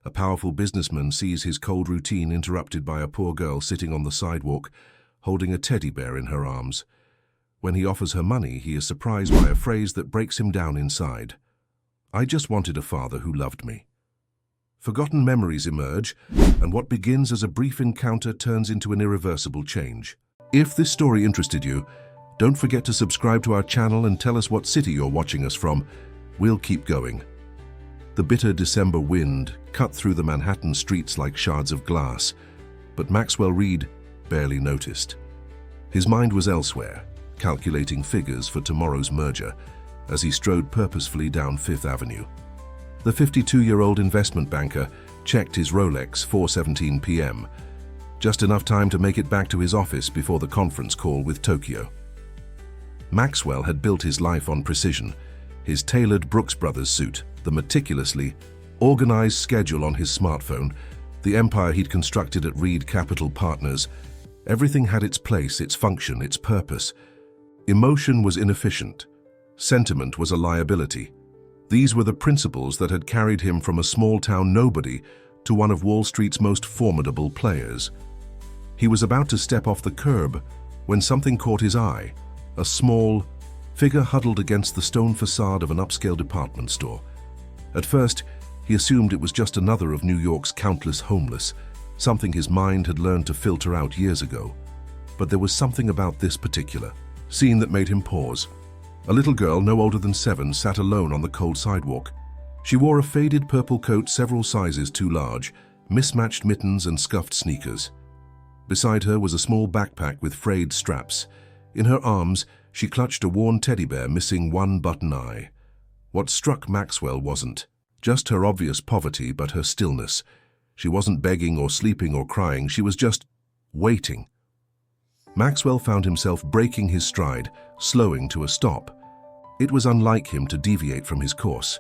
A powerful businessman sees his cold routine interrupted by a poor girl sitting on the sidewalk, holding a teddy bear in her arms. When he offers her money, he is surprised by a phrase that breaks him down inside. "I just wanted a father who loved me." Forgotten memories emerge, and what begins as a brief encounter turns into an irreversible change. If this story interested you, don't forget to subscribe to our channel and tell us what city you're watching us from. We'll keep going. The bitter December wind cut through the Manhattan streets like shards of glass, but Maxwell Reed barely noticed. His mind was elsewhere, calculating figures for tomorrow's merger as he strode purposefully down Fifth Avenue. The 52-year-old investment banker checked his Rolex 4:17 p.m., just enough time to make it back to his office before the conference call with Tokyo. Maxwell had built his life on precision, his tailored Brooks Brothers suit, the meticulously organized schedule on his smartphone, the empire he'd constructed at Reed Capital Partners. Everything had its place, its function, its purpose. Emotion was inefficient. Sentiment was a liability. These were the principles that had carried him from a small-town nobody to one of Wall Street's most formidable players. He was about to step off the curb when something caught his eye, a small figure huddled against the stone facade of an upscale department store. At first, he assumed it was just another of New York's countless homeless, something his mind had learned to filter out years ago. But there was something about this particular scene that made him pause. A little girl no older than 7 sat alone on the cold sidewalk. She wore a faded purple coat several sizes too large, mismatched mittens and scuffed sneakers. Beside her was a small backpack with frayed straps. In her arms, she clutched a worn teddy bear missing one button eye. What struck Maxwell wasn't just her obvious poverty, but her stillness. She wasn't begging or sleeping or crying, she was just waiting. Maxwell found himself breaking his stride, slowing to a stop. It was unlike him to deviate from his course.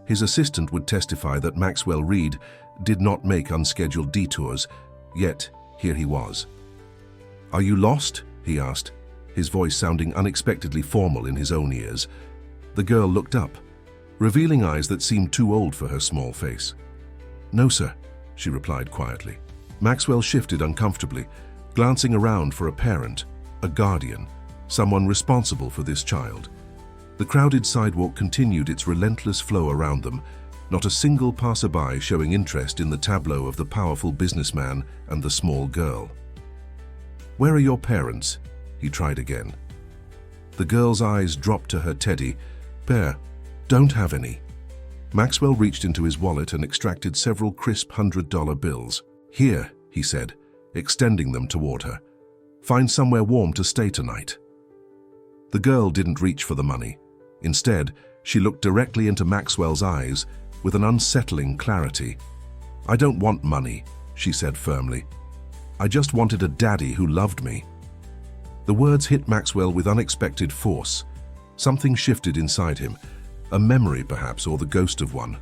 His assistant would testify that Maxwell Reed did not make unscheduled detours, yet here he was. "Are you lost?" he asked, his voice sounding unexpectedly formal in his own ears. The girl looked up, revealing eyes that seemed too old for her small face. "No, sir," she replied quietly. Maxwell shifted uncomfortably, glancing around for a parent, a guardian, someone responsible for this child. The crowded sidewalk continued its relentless flow around them, not a single passerby showing interest in the tableau of the powerful businessman and the small girl. "Where are your parents?" he tried again. The girl's eyes dropped to her teddy bear. "Don't have any." Maxwell reached into his wallet and extracted several crisp $100 bills. "Here," he said, extending them toward her. "Find somewhere warm to stay tonight." The girl didn't reach for the money. Instead, she looked directly into Maxwell's eyes with an unsettling clarity. "I don't want money," she said firmly. "I just wanted a daddy who loved me." The words hit Maxwell with unexpected force. Something shifted inside him, a memory perhaps, or the ghost of one.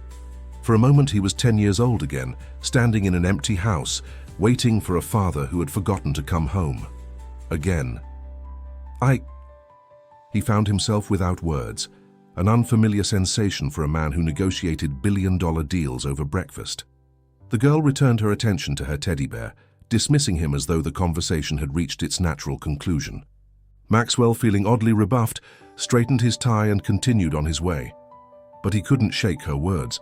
For a moment he was 10 years old again, standing in an empty house, waiting for a father who had forgotten to come home. Again. He found himself without words, an unfamiliar sensation for a man who negotiated billion-dollar deals over breakfast. The girl returned her attention to her teddy bear, dismissing him as though the conversation had reached its natural conclusion. Maxwell, feeling oddly rebuffed, straightened his tie and continued on his way. But he couldn't shake her words.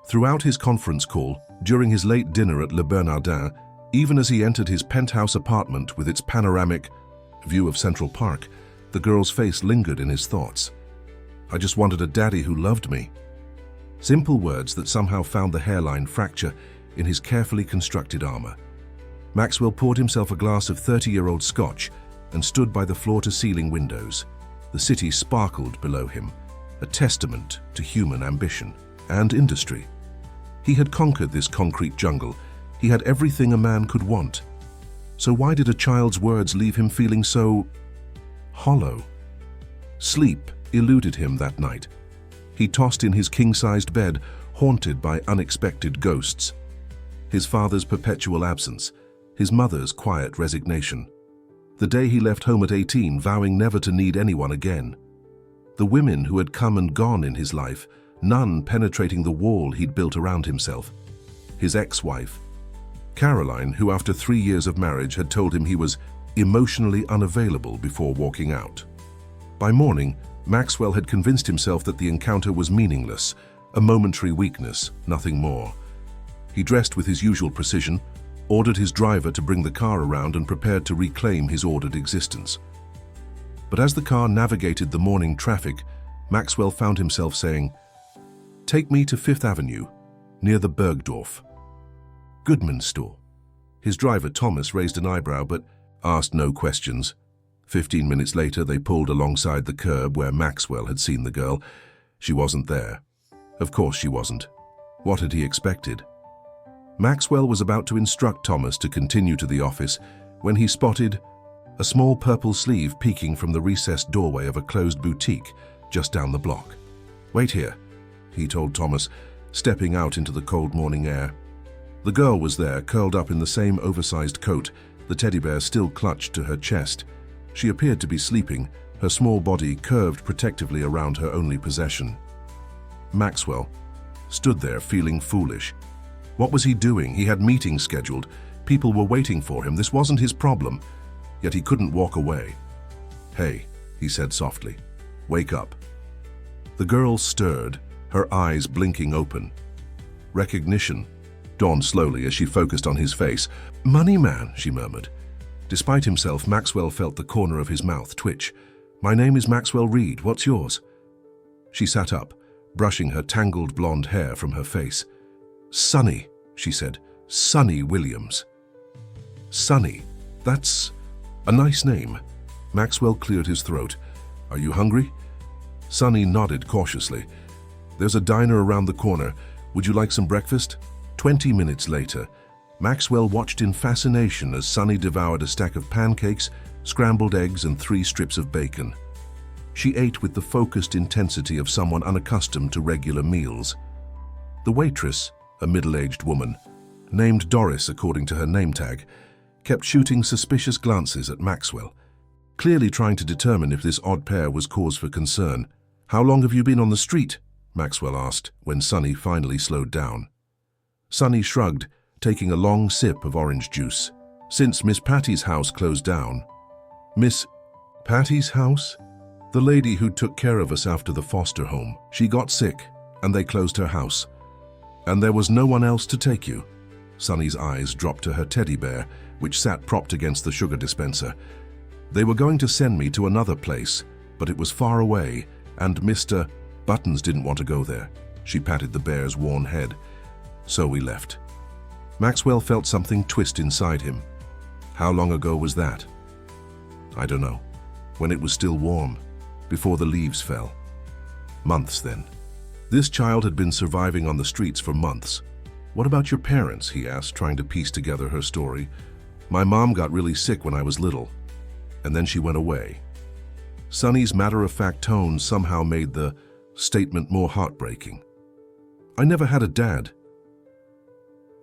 Throughout his conference call, during his late dinner at Le Bernardin, even as he entered his penthouse apartment with its panoramic view of Central Park, the girl's face lingered in his thoughts. "I just wanted a daddy who loved me." Simple words that somehow found the hairline fracture in his carefully constructed armor. Maxwell poured himself a glass of 30-year-old scotch and stood by the floor-to-ceiling windows. The city sparkled below him, a testament to human ambition and industry. He had conquered this concrete jungle. He had everything a man could want. So why did a child's words leave him feeling so hollow? Sleep eluded him that night. He tossed in his king-sized bed, haunted by unexpected ghosts. His father's perpetual absence, his mother's quiet resignation. The day he left home at 18, vowing never to need anyone again. The women who had come and gone in his life, none penetrating the wall he'd built around himself. his ex-wife. Caroline, who after 3 years of marriage had told him he was emotionally unavailable before walking out. By morning, Maxwell had convinced himself that the encounter was meaningless, a momentary weakness, nothing more. He dressed with his usual precision, ordered his driver to bring the car around and prepared to reclaim his ordered existence. But as the car navigated the morning traffic, Maxwell found himself saying, "Take me to Fifth Avenue, near the Bergdorf." Goodman's store. His driver, Thomas, raised an eyebrow but asked no questions. 15 minutes later, they pulled alongside the curb where Maxwell had seen the girl. She wasn't there. Of course she wasn't. What had he expected? Maxwell was about to instruct Thomas to continue to the office when he spotted a small purple sleeve peeking from the recessed doorway of a closed boutique just down the block. "Wait here," he told Thomas, stepping out into the cold morning air. The girl was there, curled up in the same oversized coat, the teddy bear still clutched to her chest. She appeared to be sleeping, her small body curved protectively around her only possession. Maxwell stood there feeling foolish. What was he doing? He had meetings scheduled. People were waiting for him. This wasn't his problem. Yet he couldn't walk away. "Hey," he said softly. "Wake up." The girl stirred, her eyes blinking open. Recognition dawned slowly as she focused on his face. "Money man," she murmured. Despite himself, Maxwell felt the corner of his mouth twitch. "My name is Maxwell Reed. What's yours?" She sat up, brushing her tangled blonde hair from her face. "Sonny," she said. "Sonny Williams." "Sonny? That's a nice name." Maxwell cleared his throat. "Are you hungry?" Sonny nodded cautiously. "There's a diner around the corner. Would you like some breakfast?" 20 minutes later, Maxwell watched in fascination as Sonny devoured a stack of pancakes, scrambled eggs, and 3 strips of bacon. She ate with the focused intensity of someone unaccustomed to regular meals. The waitress, a middle-aged woman, named Doris according to her name tag, kept shooting suspicious glances at Maxwell, clearly trying to determine if this odd pair was cause for concern. "How long have you been on the street?" Maxwell asked when Sonny finally slowed down. Sonny shrugged, taking a long sip of orange juice. "Since Miss Patty's house closed down." "Miss Patty's house?" "The lady who took care of us after the foster home. She got sick, and they closed her house." "And there was no one else to take you?" Sonny's eyes dropped to her teddy bear, which sat propped against the sugar dispenser. "They were going to send me to another place, but it was far away, and Mr. Buttons didn't want to go there." She patted the bear's worn head. "So we left." Maxwell felt something twist inside him. "How long ago was that?" "I don't know. When it was still warm, before the leaves fell." "Months then." This child had been surviving on the streets for months. "What about your parents?" he asked, trying to piece together her story. "My mom got really sick when I was little, and then she went away." Sonny's matter-of-fact tone somehow made the statement more heartbreaking. "I never had a dad."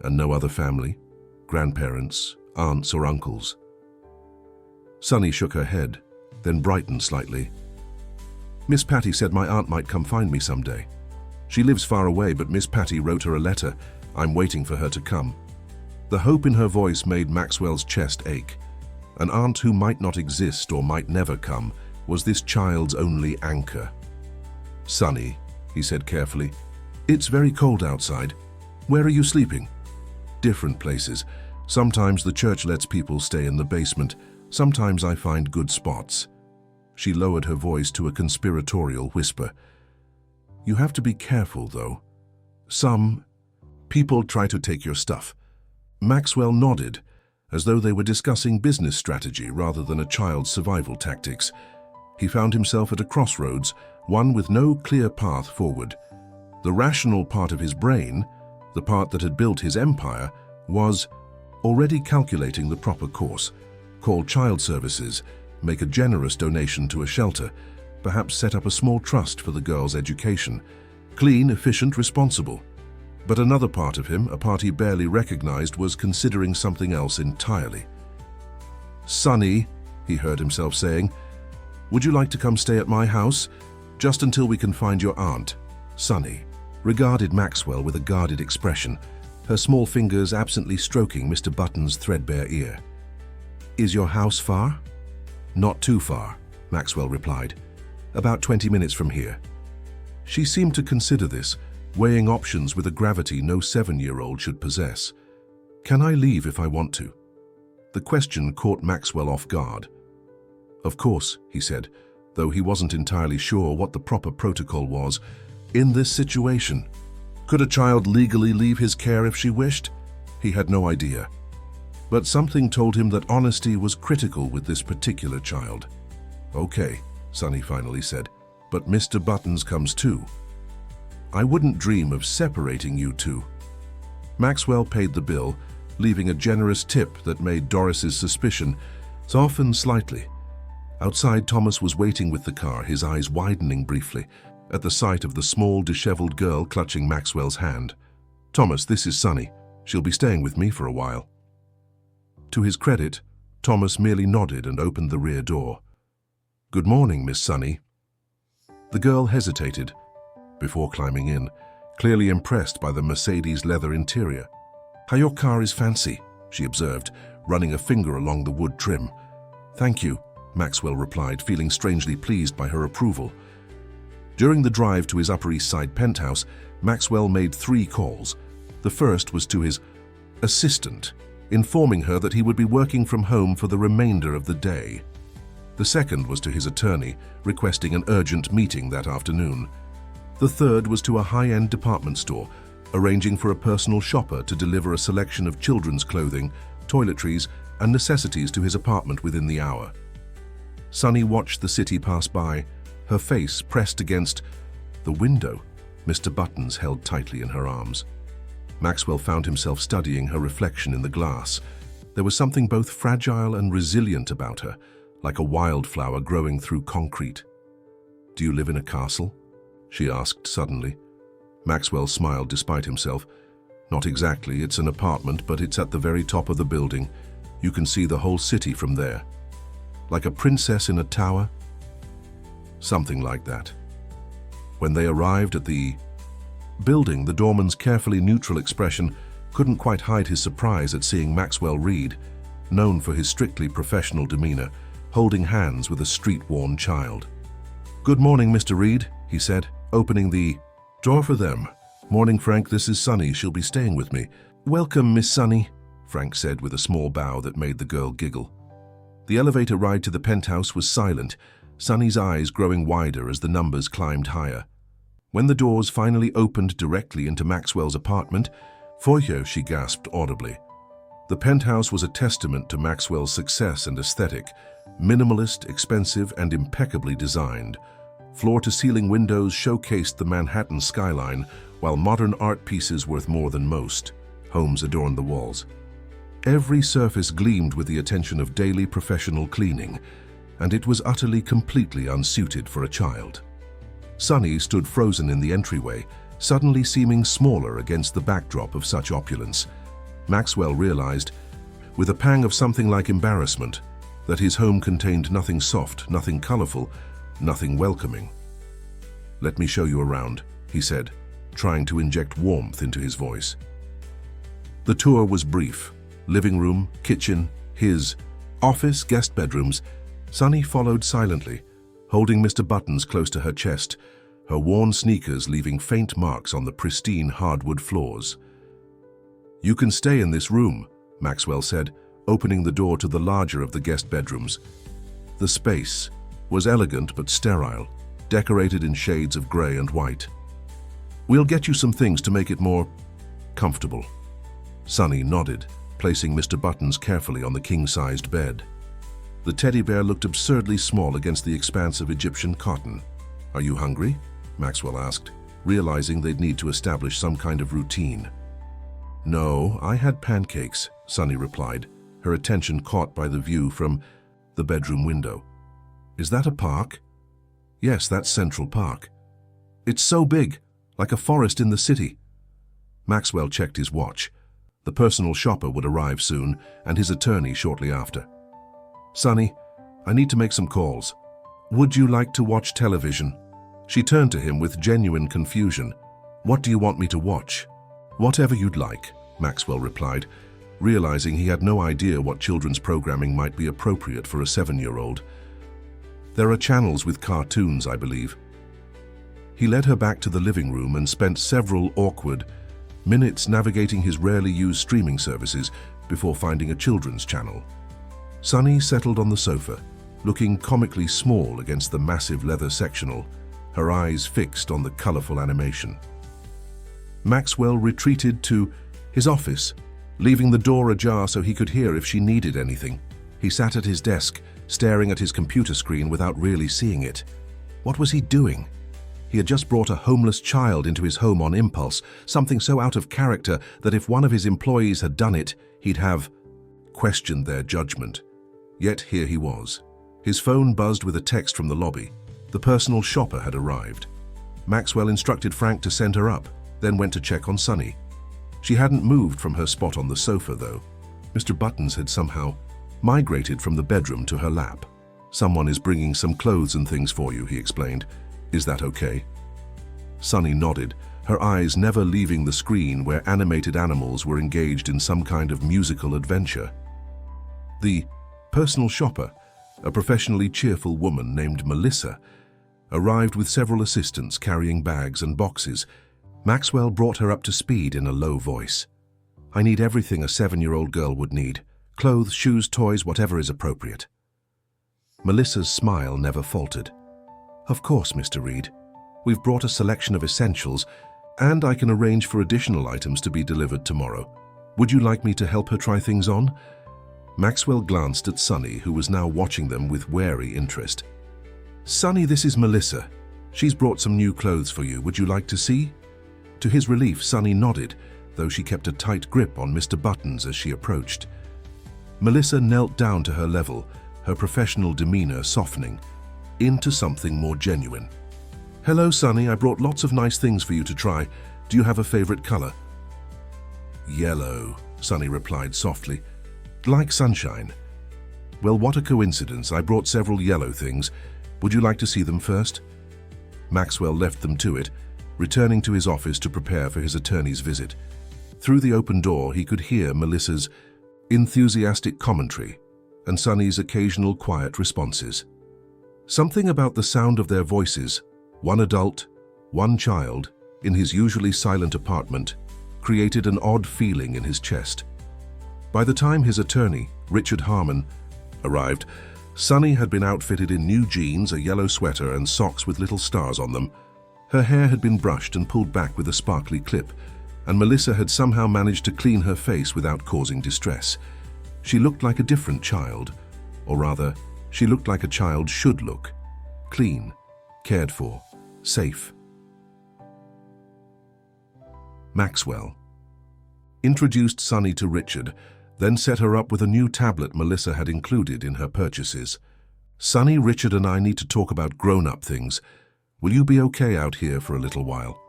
"And no other family? Grandparents, aunts or uncles?" Sonny shook her head, then brightened slightly. "Miss Patty said my aunt might come find me someday. She lives far away, but Miss Patty wrote her a letter. I'm waiting for her to come." The hope in her voice made Maxwell's chest ache. An aunt who might not exist or might never come was this child's only anchor. "Sonny," he said carefully, "it's very cold outside. Where are you sleeping?" "Different places. Sometimes the church lets people stay in the basement. Sometimes I find good spots." She lowered her voice to a conspiratorial whisper. "You have to be careful, though. Some people try to take your stuff." Maxwell nodded, as though they were discussing business strategy rather than a child's survival tactics. He found himself at a crossroads, one with no clear path forward. The rational part of his brain, the part that had built his empire, was already calculating the proper course. Call child services, make a generous donation to a shelter, perhaps set up a small trust for the girl's education. Clean, efficient, responsible. But another part of him, a part he barely recognized, was considering something else entirely. "Sonny," he heard himself saying, "would you like to come stay at my house? Just until we can find your aunt." Sonny regarded Maxwell with a guarded expression. her small fingers absently stroking Mr. Button's threadbare ear. "Is your house far?" "Not too far," Maxwell replied. "About 20 minutes from here." She seemed to consider this, weighing options with a gravity no 7-year-old should possess. "Can I leave if I want to?" The question caught Maxwell off guard. "Of course," he said, though he wasn't entirely sure what the proper protocol was. In this situation, could a child legally leave his care if she wished? He had no idea. But something told him that honesty was critical with this particular child. "Okay," Sonny finally said, "but Mr. Buttons comes too. I wouldn't dream of separating you two." Maxwell paid the bill, leaving a generous tip that made Doris's suspicion soften slightly. Outside, Thomas was waiting with the car, his eyes widening briefly at the sight of the small, disheveled girl clutching Maxwell's hand. "Thomas, this is Sonny. She'll be staying with me for a while." To his credit, Thomas merely nodded and opened the rear door. "Good morning, Miss Sonny." The girl hesitated before climbing in, clearly impressed by the Mercedes leather interior. "How your car is fancy," she observed, running a finger along the wood trim. "Thank you," Maxwell replied, feeling strangely pleased by her approval. During the drive to his Upper East Side penthouse, Maxwell made 3 calls. The first was to his assistant, informing her that he would be working from home for the remainder of the day. The second was to his attorney, requesting an urgent meeting that afternoon. The third was to a high-end department store, arranging for a personal shopper to deliver a selection of children's clothing, toiletries, and necessities to his apartment within the hour. Sonny watched the city pass by, her face pressed against the window Mr. Buttons held tightly in her arms. Maxwell found himself studying her reflection in the glass. There was something both fragile and resilient about her, like a wildflower growing through concrete. "Do you live in a castle?" she asked suddenly. Maxwell smiled despite himself. "Not exactly. It's an apartment, but it's at the very top of the building. You can see the whole city from there. Like a princess in a tower?" "Something like that." When they arrived at the building, the doorman's carefully neutral expression couldn't quite hide his surprise at seeing Maxwell Reed, known for his strictly professional demeanor, holding hands with a street-worn child. "Good morning, Mr. Reed," he said, opening the door for them. "Morning, Frank. This is Sonny. She'll be staying with me." "Welcome, Miss Sonny," Frank said with a small bow that made the girl giggle. The elevator ride to the penthouse was silent, Sonny's eyes growing wider as the numbers climbed higher. When the doors finally opened directly into Maxwell's apartment, "Foyer," she gasped audibly. The penthouse was a testament to Maxwell's success and aesthetic, minimalist, expensive, and impeccably designed. Floor-to-ceiling windows showcased the Manhattan skyline, while modern art pieces worth more than most homes adorned the walls. Every surface gleamed with the attention of daily professional cleaning, and it was utterly, completely unsuited for a child. Sonny stood frozen in the entryway, suddenly seeming smaller against the backdrop of such opulence. Maxwell realized, with a pang of something like embarrassment, that his home contained nothing soft, nothing colorful, nothing welcoming. "Let me show you around," he said, trying to inject warmth into his voice. The tour was brief. Living room, kitchen, his office, guest bedrooms. Sonny followed silently, holding Mr. Buttons close to her chest, her worn sneakers leaving faint marks on the pristine hardwood floors. "You can stay in this room," Maxwell said, opening the door to the larger of the guest bedrooms. The space was elegant but sterile, decorated in shades of gray and white. "We'll get you some things to make it more comfortable." Sonny nodded, placing Mr. Buttons carefully on the king-sized bed. The teddy bear looked absurdly small against the expanse of Egyptian cotton. "Are you hungry?" Maxwell asked, realizing they'd need to establish some kind of routine. "No, I had pancakes," Sonny replied, her attention caught by the view from the bedroom window. "Is that a park?" "Yes, that's Central Park." "It's so big, like a forest in the city." Maxwell checked his watch. The personal shopper would arrive soon, and his attorney shortly after. "Sonny, I need to make some calls. Would you like to watch television?" She turned to him with genuine confusion. "What do you want me to watch?" "Whatever you'd like," Maxwell replied, realizing he had no idea what children's programming might be appropriate for a 7-year-old. There are channels with cartoons, I believe. He led her back to the living room and spent several awkward minutes navigating his rarely used streaming services before finding a children's channel. Sunny settled on the sofa, looking comically small against the massive leather sectional, her eyes fixed on the colorful animation. Maxwell retreated to his office, leaving the door ajar so he could hear if she needed anything. He sat at his desk, staring at his computer screen without really seeing it. What was he doing? He had just brought a homeless child into his home on impulse, something so out of character that if one of his employees had done it, he'd have questioned their judgment. Yet here he was. His phone buzzed with a text from the lobby. The personal shopper had arrived. Maxwell instructed Frank to send her up, then went to check on Sunny. She hadn't moved from her spot on the sofa, though. Mr. Buttons had somehow migrated from the bedroom to her lap. "Someone is bringing some clothes and things for you," he explained. "Is that okay?" Sunny nodded, her eyes never leaving the screen where animated animals were engaged in some kind of musical adventure. The personal shopper, a professionally cheerful woman named Melissa, arrived with several assistants carrying bags and boxes. Maxwell brought her up to speed in a low voice. "I need everything a 7-year-old girl would need. Clothes, shoes, toys, whatever is appropriate." Melissa's smile never faltered. "Of course, Mr. Reed. We've brought a selection of essentials, and I can arrange for additional items to be delivered tomorrow. Would you like me to help her try things on?" Maxwell glanced at Sunny, who was now watching them with wary interest. "Sunny, this is Melissa. She's brought some new clothes for you. Would you like to see?" To his relief, Sunny nodded, though she kept a tight grip on Mr. Buttons as she approached. Melissa knelt down to her level, her professional demeanor softening into something more genuine. "Hello, Sunny. I brought lots of nice things for you to try. Do you have a favorite color?" "Yellow," Sunny replied softly. "Like sunshine." "Well, what a coincidence. I brought several yellow things. Would you like to see them first?" Maxwell left them to it, returning to his office to prepare for his attorney's visit. Through the open door, he could hear Melissa's enthusiastic commentary and Sunny's occasional quiet responses. Something about the sound of their voices, one adult, one child, in his usually silent apartment, created an odd feeling in his chest. By the time his attorney, Richard Harmon, arrived, Sunny had been outfitted in new jeans, a yellow sweater, and socks with little stars on them. Her hair had been brushed and pulled back with a sparkly clip, and Melissa had somehow managed to clean her face without causing distress. She looked like a different child, or rather, she looked like a child should look: clean, cared for, safe. Maxwell introduced Sunny to Richard, then set her up with a new tablet Melissa had included in her purchases. "Sunny, Richard and I need to talk about grown-up things. Will you be okay out here for a little while?"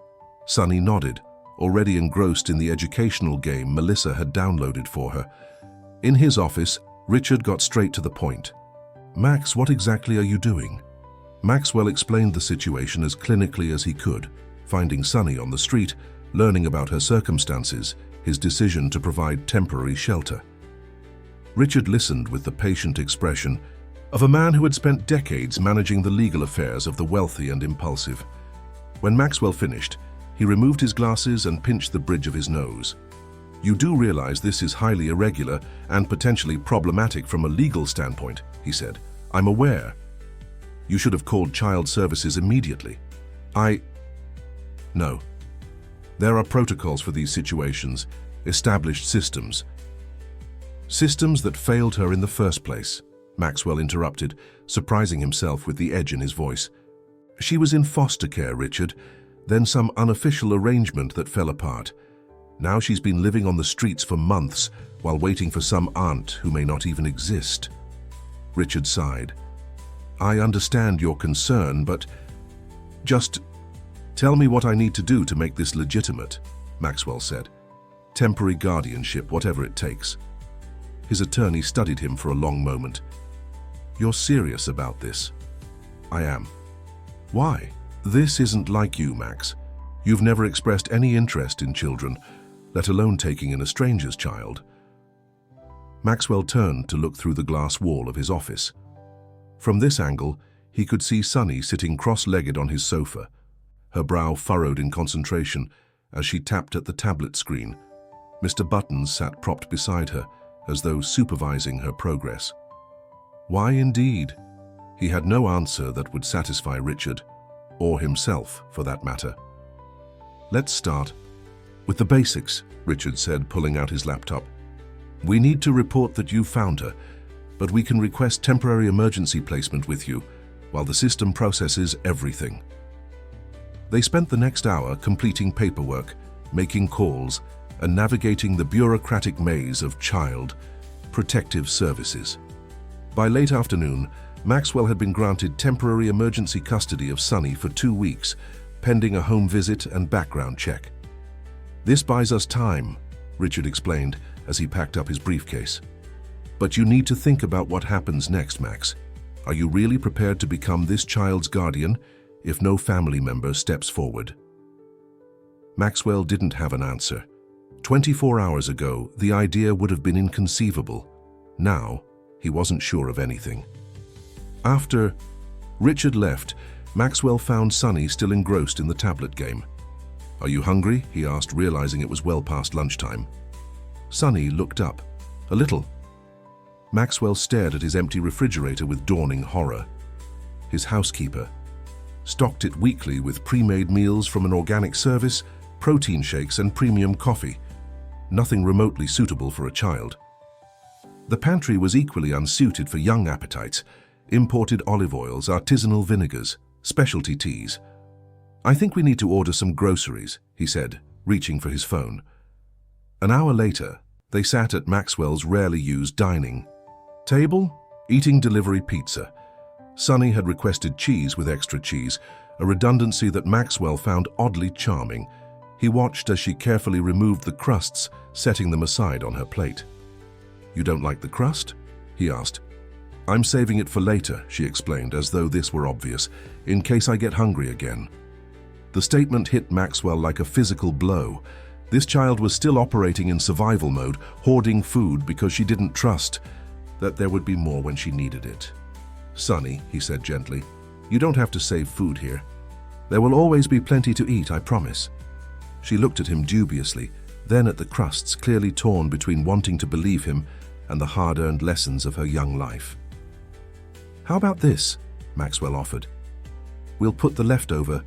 Sunny nodded, already engrossed in the educational game Melissa had downloaded for her. In his office, Richard got straight to the point. "Max, what exactly are you doing?" Maxwell explained the situation as clinically as he could, finding Sunny on the street, learning about her circumstances, his decision to provide temporary shelter. Richard listened with the patient expression of a man who had spent decades managing the legal affairs of the wealthy and impulsive. When Maxwell finished, he removed his glasses and pinched the bridge of his nose. "You do realize this is highly irregular and potentially problematic from a legal standpoint," he said. "I'm aware. You should have called child services immediately." No. There are protocols for these situations, established systems. Systems that failed her in the first place," Maxwell interrupted, surprising himself with the edge in his voice. "She was in foster care, Richard, then some unofficial arrangement that fell apart. Now she's been living on the streets for months while waiting for some aunt who may not even exist." Richard sighed. "I understand your concern, but just tell me what I need to do to make this legitimate," Maxwell said. "Temporary guardianship, whatever it takes." His attorney studied him for a long moment. "You're serious about this?" "I am." "Why?" "This isn't like you, Max. You've never expressed any interest in children. let alone taking in a stranger's child. Maxwell turned to look through the glass wall of his office. From this angle, he could see Sunny sitting cross-legged on his sofa, her brow furrowed in concentration as she tapped at the tablet screen. Mr. Buttons sat propped beside her, as though supervising her progress. Why indeed? He had no answer that would satisfy Richard, or himself for that matter. Let's start with the basics, Richard said, pulling out his laptop. We need to report that you found her, but we can request temporary emergency placement with you while the system processes everything. They spent the next hour completing paperwork, making calls, and navigating the bureaucratic maze of child protective services. By late afternoon, Maxwell had been granted temporary emergency custody of Sunny for 2 weeks, pending a home visit and background check. This buys us time, Richard explained as he packed up his briefcase. But you need to think about what happens next, Max. Are you really prepared to become this child's guardian if no family member steps forward? Maxwell didn't have an answer. 24 hours ago, the idea would have been inconceivable. Now, he wasn't sure of anything. After Richard left, Maxwell found Sunny still engrossed in the tablet game. Are you hungry? He asked, realizing it was well past lunchtime. Sunny looked up. A little. Maxwell stared at his empty refrigerator with dawning horror. His housekeeper stocked it weekly with pre-made meals from an organic service, protein shakes and premium coffee. Nothing remotely suitable for a child. The pantry was equally unsuited for young appetites: imported olive oils, artisanal vinegars, specialty teas. I think we need to order some groceries, he said, reaching for his phone. An hour later, they sat at Maxwell's rarely used dining table, eating delivery pizza. Sunny had requested cheese with extra cheese, a redundancy that Maxwell found oddly charming. He watched as she carefully removed the crusts, setting them aside on her plate. You don't like the crust? He asked. I'm saving it for later, she explained, as though this were obvious, in case I get hungry again. The statement hit Maxwell like a physical blow. This child was still operating in survival mode, hoarding food because she didn't trust that there would be more when she needed it. Sunny, he said gently, you don't have to save food here. There will always be plenty to eat, I promise. She looked at him dubiously, then at the crusts, clearly torn between wanting to believe him and the hard-earned lessons of her young life. How about this? Maxwell offered. We'll put the leftover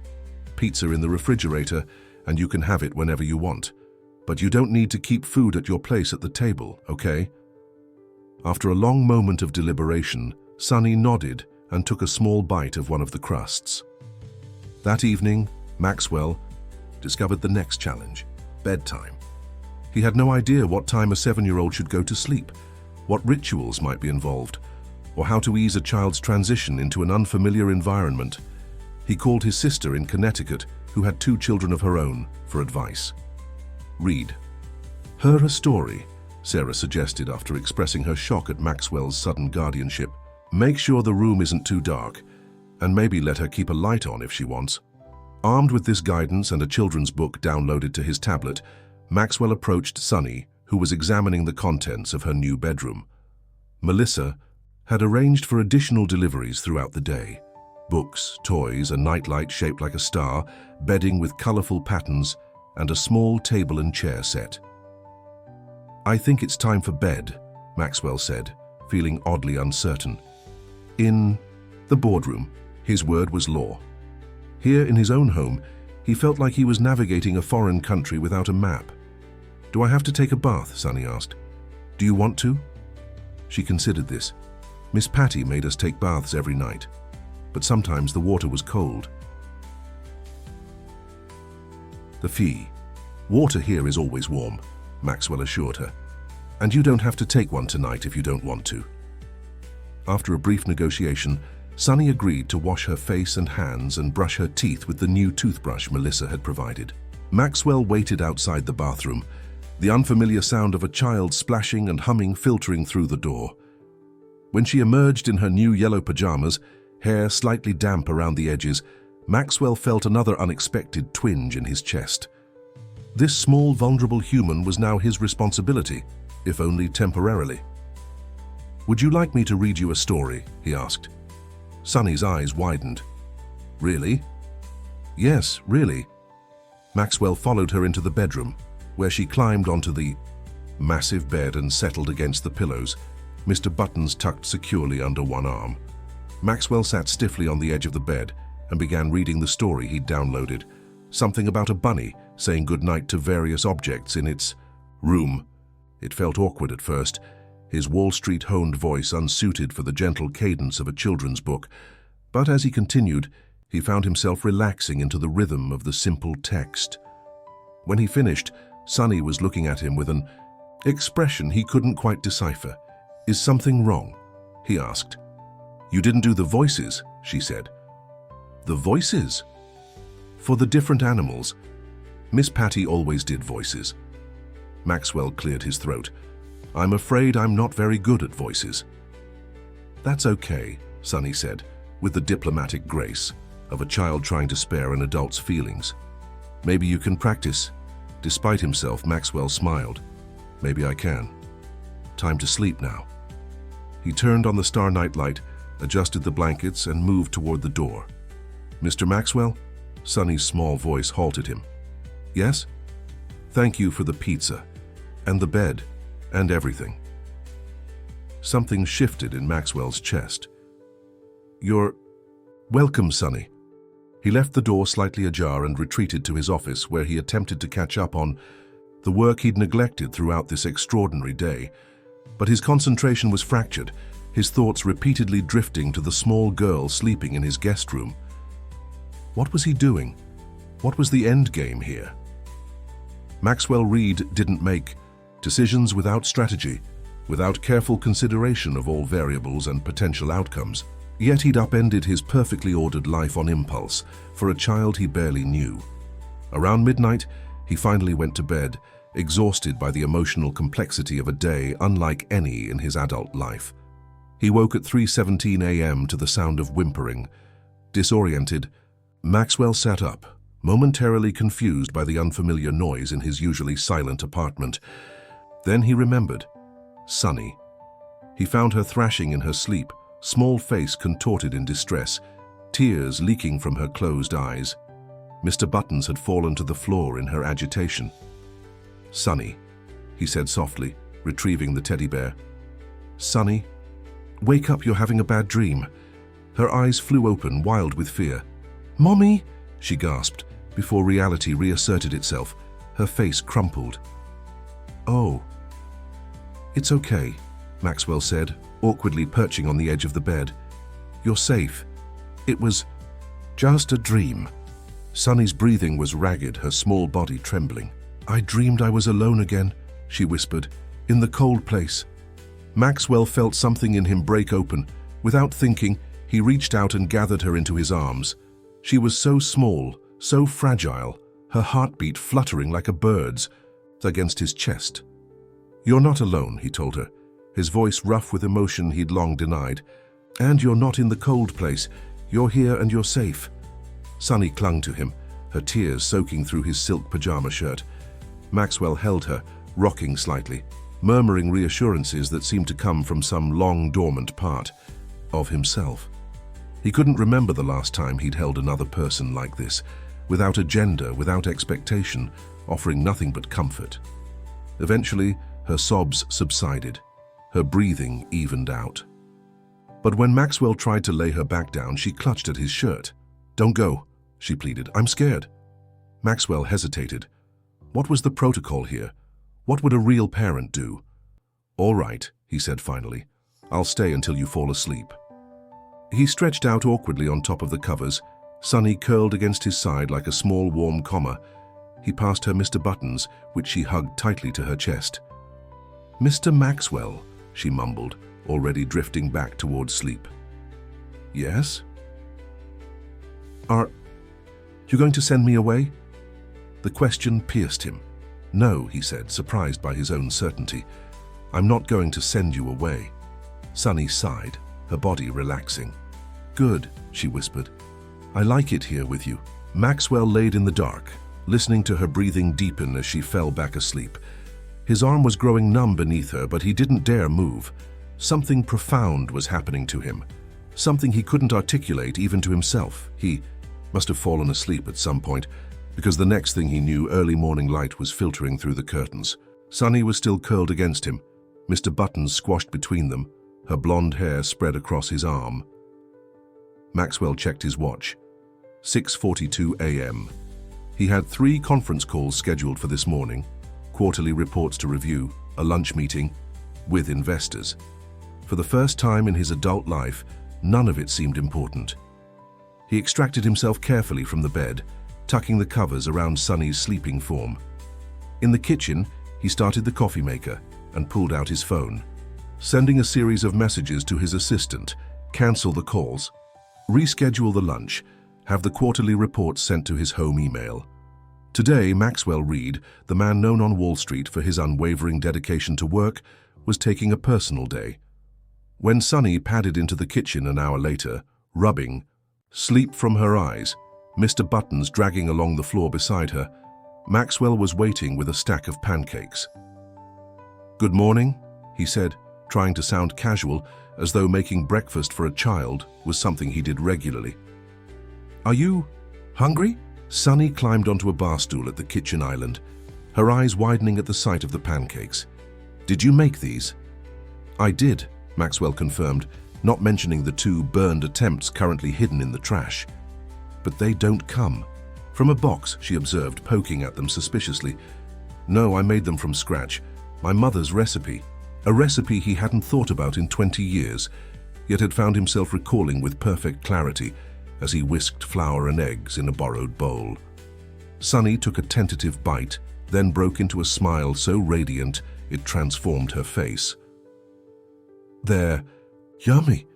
pizza in the refrigerator and you can have it whenever you want. But you don't need to keep food at your place at the table, okay? After a long moment of deliberation, Sunny nodded and took a small bite of one of the crusts. That evening, Maxwell discovered the next challenge: bedtime. He had no idea what time a 7-year-old should go to sleep, what rituals might be involved, or how to ease a child's transition into an unfamiliar environment. He called his sister in Connecticut, who had 2 children of her own, for advice. Read her a story, Sarah suggested after expressing her shock at Maxwell's sudden guardianship. Make sure the room isn't too dark, and maybe let her keep a light on if she wants. Armed with this guidance and a children's book downloaded to his tablet, Maxwell approached Sunny, who was examining the contents of her new bedroom. Melissa had arranged for additional deliveries throughout the day: books, toys, a nightlight shaped like a star, bedding with colorful patterns, and a small table and chair set. I think it's time for bed, Maxwell said, feeling oddly uncertain. In the boardroom, his word was law. Here in his own home, he felt like he was navigating a foreign country without a map. Do I have to take a bath? Sunny asked. Do you want to? She considered this. Miss Patty made us take baths every night, but sometimes the water was cold. The fee. Water here is always warm, Maxwell assured her. And you don't have to take one tonight if you don't want to. After a brief negotiation, Sunny agreed to wash her face and hands and brush her teeth with the new toothbrush Melissa had provided. Maxwell waited outside the bathroom, the unfamiliar sound of a child splashing and humming filtering through the door. When she emerged in her new yellow pajamas, hair slightly damp around the edges, Maxwell felt another unexpected twinge in his chest. This small, vulnerable human was now his responsibility, if only temporarily. "Would you like me to read you a story?" he asked. Sunny's eyes widened. "Really?" "Yes, really." Maxwell followed her into the bedroom, where she climbed onto the massive bed and settled against the pillows, Mr. Buttons tucked securely under one arm. Maxwell sat stiffly on the edge of the bed and began reading the story he'd downloaded, something about a bunny saying goodnight to various objects in its room. It felt awkward at first, his Wall Street-honed voice unsuited for the gentle cadence of a children's book, but as he continued, he found himself relaxing into the rhythm of the simple text. When he finished, Sunny was looking at him with an expression he couldn't quite decipher. "Is something wrong?" he asked. "You didn't do the voices," she said. "The voices?" "For the different animals. Miss Patty always did voices." Maxwell cleared his throat. "I'm afraid I'm not very good at voices." "That's okay," Sunny said, with the diplomatic grace of a child trying to spare an adult's feelings. "Maybe you can practice." Despite himself, Maxwell smiled. "Maybe I can. Time to sleep now." He turned on the star nightlight, adjusted the blankets, and moved toward the door. "Mr. Maxwell?" Sunny's small voice halted him. "Yes?" "Thank you for the pizza, and the bed, and everything." Something shifted in Maxwell's chest. "You're welcome, Sunny." He left the door slightly ajar and retreated to his office, where he attempted to catch up on the work he'd neglected throughout this extraordinary day. But his concentration was fractured, his thoughts repeatedly drifting to the small girl sleeping in his guest room. What was he doing? What was the end game here? Maxwell Reed didn't make decisions without strategy, without careful consideration of all variables and potential outcomes. Yet he'd upended his perfectly ordered life on impulse for a child he barely knew. Around midnight, he finally went to bed, exhausted by the emotional complexity of a day unlike any in his adult life. He woke at 3:17 a.m. to the sound of whimpering. Disoriented, Maxwell sat up, momentarily confused by the unfamiliar noise in his usually silent apartment. Then he remembered. Sunny. He found her thrashing in her sleep, small face contorted in distress, tears leaking from her closed eyes. Mr. Buttons had fallen to the floor in her agitation. "Sunny," he said softly, retrieving the teddy bear. "Sunny, wake up, you're having a bad dream." Her eyes flew open, wild with fear. "Mommy!" she gasped, before reality reasserted itself, her face crumpled. "Oh." "It's okay," Maxwell said, awkwardly perching on the edge of the bed. "You're safe. It was just a dream." Sunny's breathing was ragged, her small body trembling. "I dreamed I was alone again," she whispered, "in the cold place." Maxwell felt something in him break open. Without thinking, he reached out and gathered her into his arms. She was so small, so fragile, her heartbeat fluttering like a bird's against his chest. "You're not alone," he told her, his voice rough with emotion he'd long denied. "And you're not in the cold place. You're here and you're safe." Sunny clung to him, her tears soaking through his silk pajama shirt. Maxwell held her, rocking slightly, murmuring reassurances that seemed to come from some long-dormant part of himself. He couldn't remember the last time he'd held another person like this, without agenda, without expectation, offering nothing but comfort. Eventually, her sobs subsided. Her breathing evened out. But when Maxwell tried to lay her back down, she clutched at his shirt. "Don't go," she pleaded. "I'm scared." Maxwell hesitated. What was the protocol here? What would a real parent do? "All right," he said finally. "I'll stay until you fall asleep." He stretched out awkwardly on top of the covers, Sunny curled against his side like a small warm comma. He passed her Mr. Buttons, which she hugged tightly to her chest. "Mr. Maxwell," she mumbled, already drifting back towards sleep. "Yes?" "Are you going to send me away?" The question pierced him. "No," he said, surprised by his own certainty. "I'm not going to send you away." Sunny sighed, her body relaxing. "Good," she whispered. "I like it here with you." Maxwell laid in the dark, listening to her breathing deepen as she fell back asleep. His arm was growing numb beneath her, but he didn't dare move. Something profound was happening to him. Something he couldn't articulate even to himself. He must have fallen asleep at some point, because the next thing he knew, early morning light was filtering through the curtains. Sunny was still curled against him, Mr. Buttons squashed between them, her blonde hair spread across his arm. Maxwell checked his watch. 6:42 a.m. He had 3 conference calls scheduled for this morning, quarterly reports to review, a lunch meeting with investors. For the first time in his adult life, none of it seemed important. He extracted himself carefully from the bed, tucking the covers around Sunny's sleeping form. In the kitchen, he started the coffee maker and pulled out his phone, sending a series of messages to his assistant: cancel the calls, reschedule the lunch, have the quarterly reports sent to his home email. Today, Maxwell Reed, the man known on Wall Street for his unwavering dedication to work, was taking a personal day. When Sunny padded into the kitchen an hour later, rubbing sleep from her eyes, Mr. Buttons dragging along the floor beside her, Maxwell was waiting with a stack of pancakes. "Good morning," he said, trying to sound casual, as though making breakfast for a child was something he did regularly. "Are you hungry?" Sunny climbed onto a bar stool at the kitchen island, her eyes widening at the sight of the pancakes. "Did you make these?" "I did," Maxwell confirmed, not mentioning the 2 burned attempts currently hidden in the trash. "But they don't come from a box," she observed, poking at them suspiciously. "No, I made them from scratch. My mother's recipe." A recipe he hadn't thought about in 20 years, yet had found himself recalling with perfect clarity as he whisked flour and eggs in a borrowed bowl. Sunny took a tentative bite, then broke into a smile so radiant it transformed her face. "They're yummy."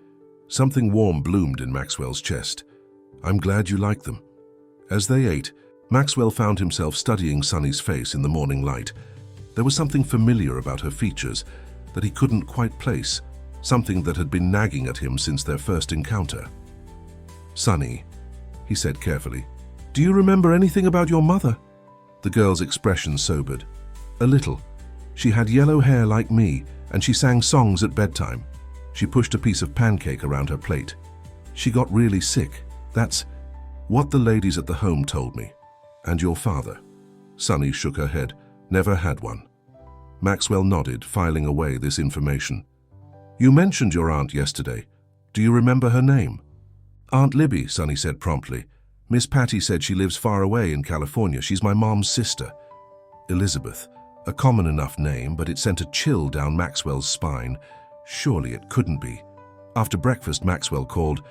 Something warm bloomed in Maxwell's chest. "I'm glad you like them." As they ate, Maxwell found himself studying Sunny's face in the morning light. There was something familiar about her features that he couldn't quite place, something that had been nagging at him since their first encounter. "Sunny," he said carefully, "do you remember anything about your mother?" The girl's expression sobered. "A little. She had yellow hair like me, and she sang songs at bedtime." She pushed a piece of pancake around her plate. "She got really sick. That's what the ladies at the home told me." "And your father?" Sunny shook her head. "Never had one." Maxwell nodded, filing away this information. "You mentioned your aunt yesterday. Do you remember her name?" "Aunt Libby," Sunny said promptly. "Miss Patty said she lives far away in California. She's my mom's sister." Elizabeth, a common enough name, but it sent a chill down Maxwell's spine. Surely it couldn't be. After breakfast, Maxwell called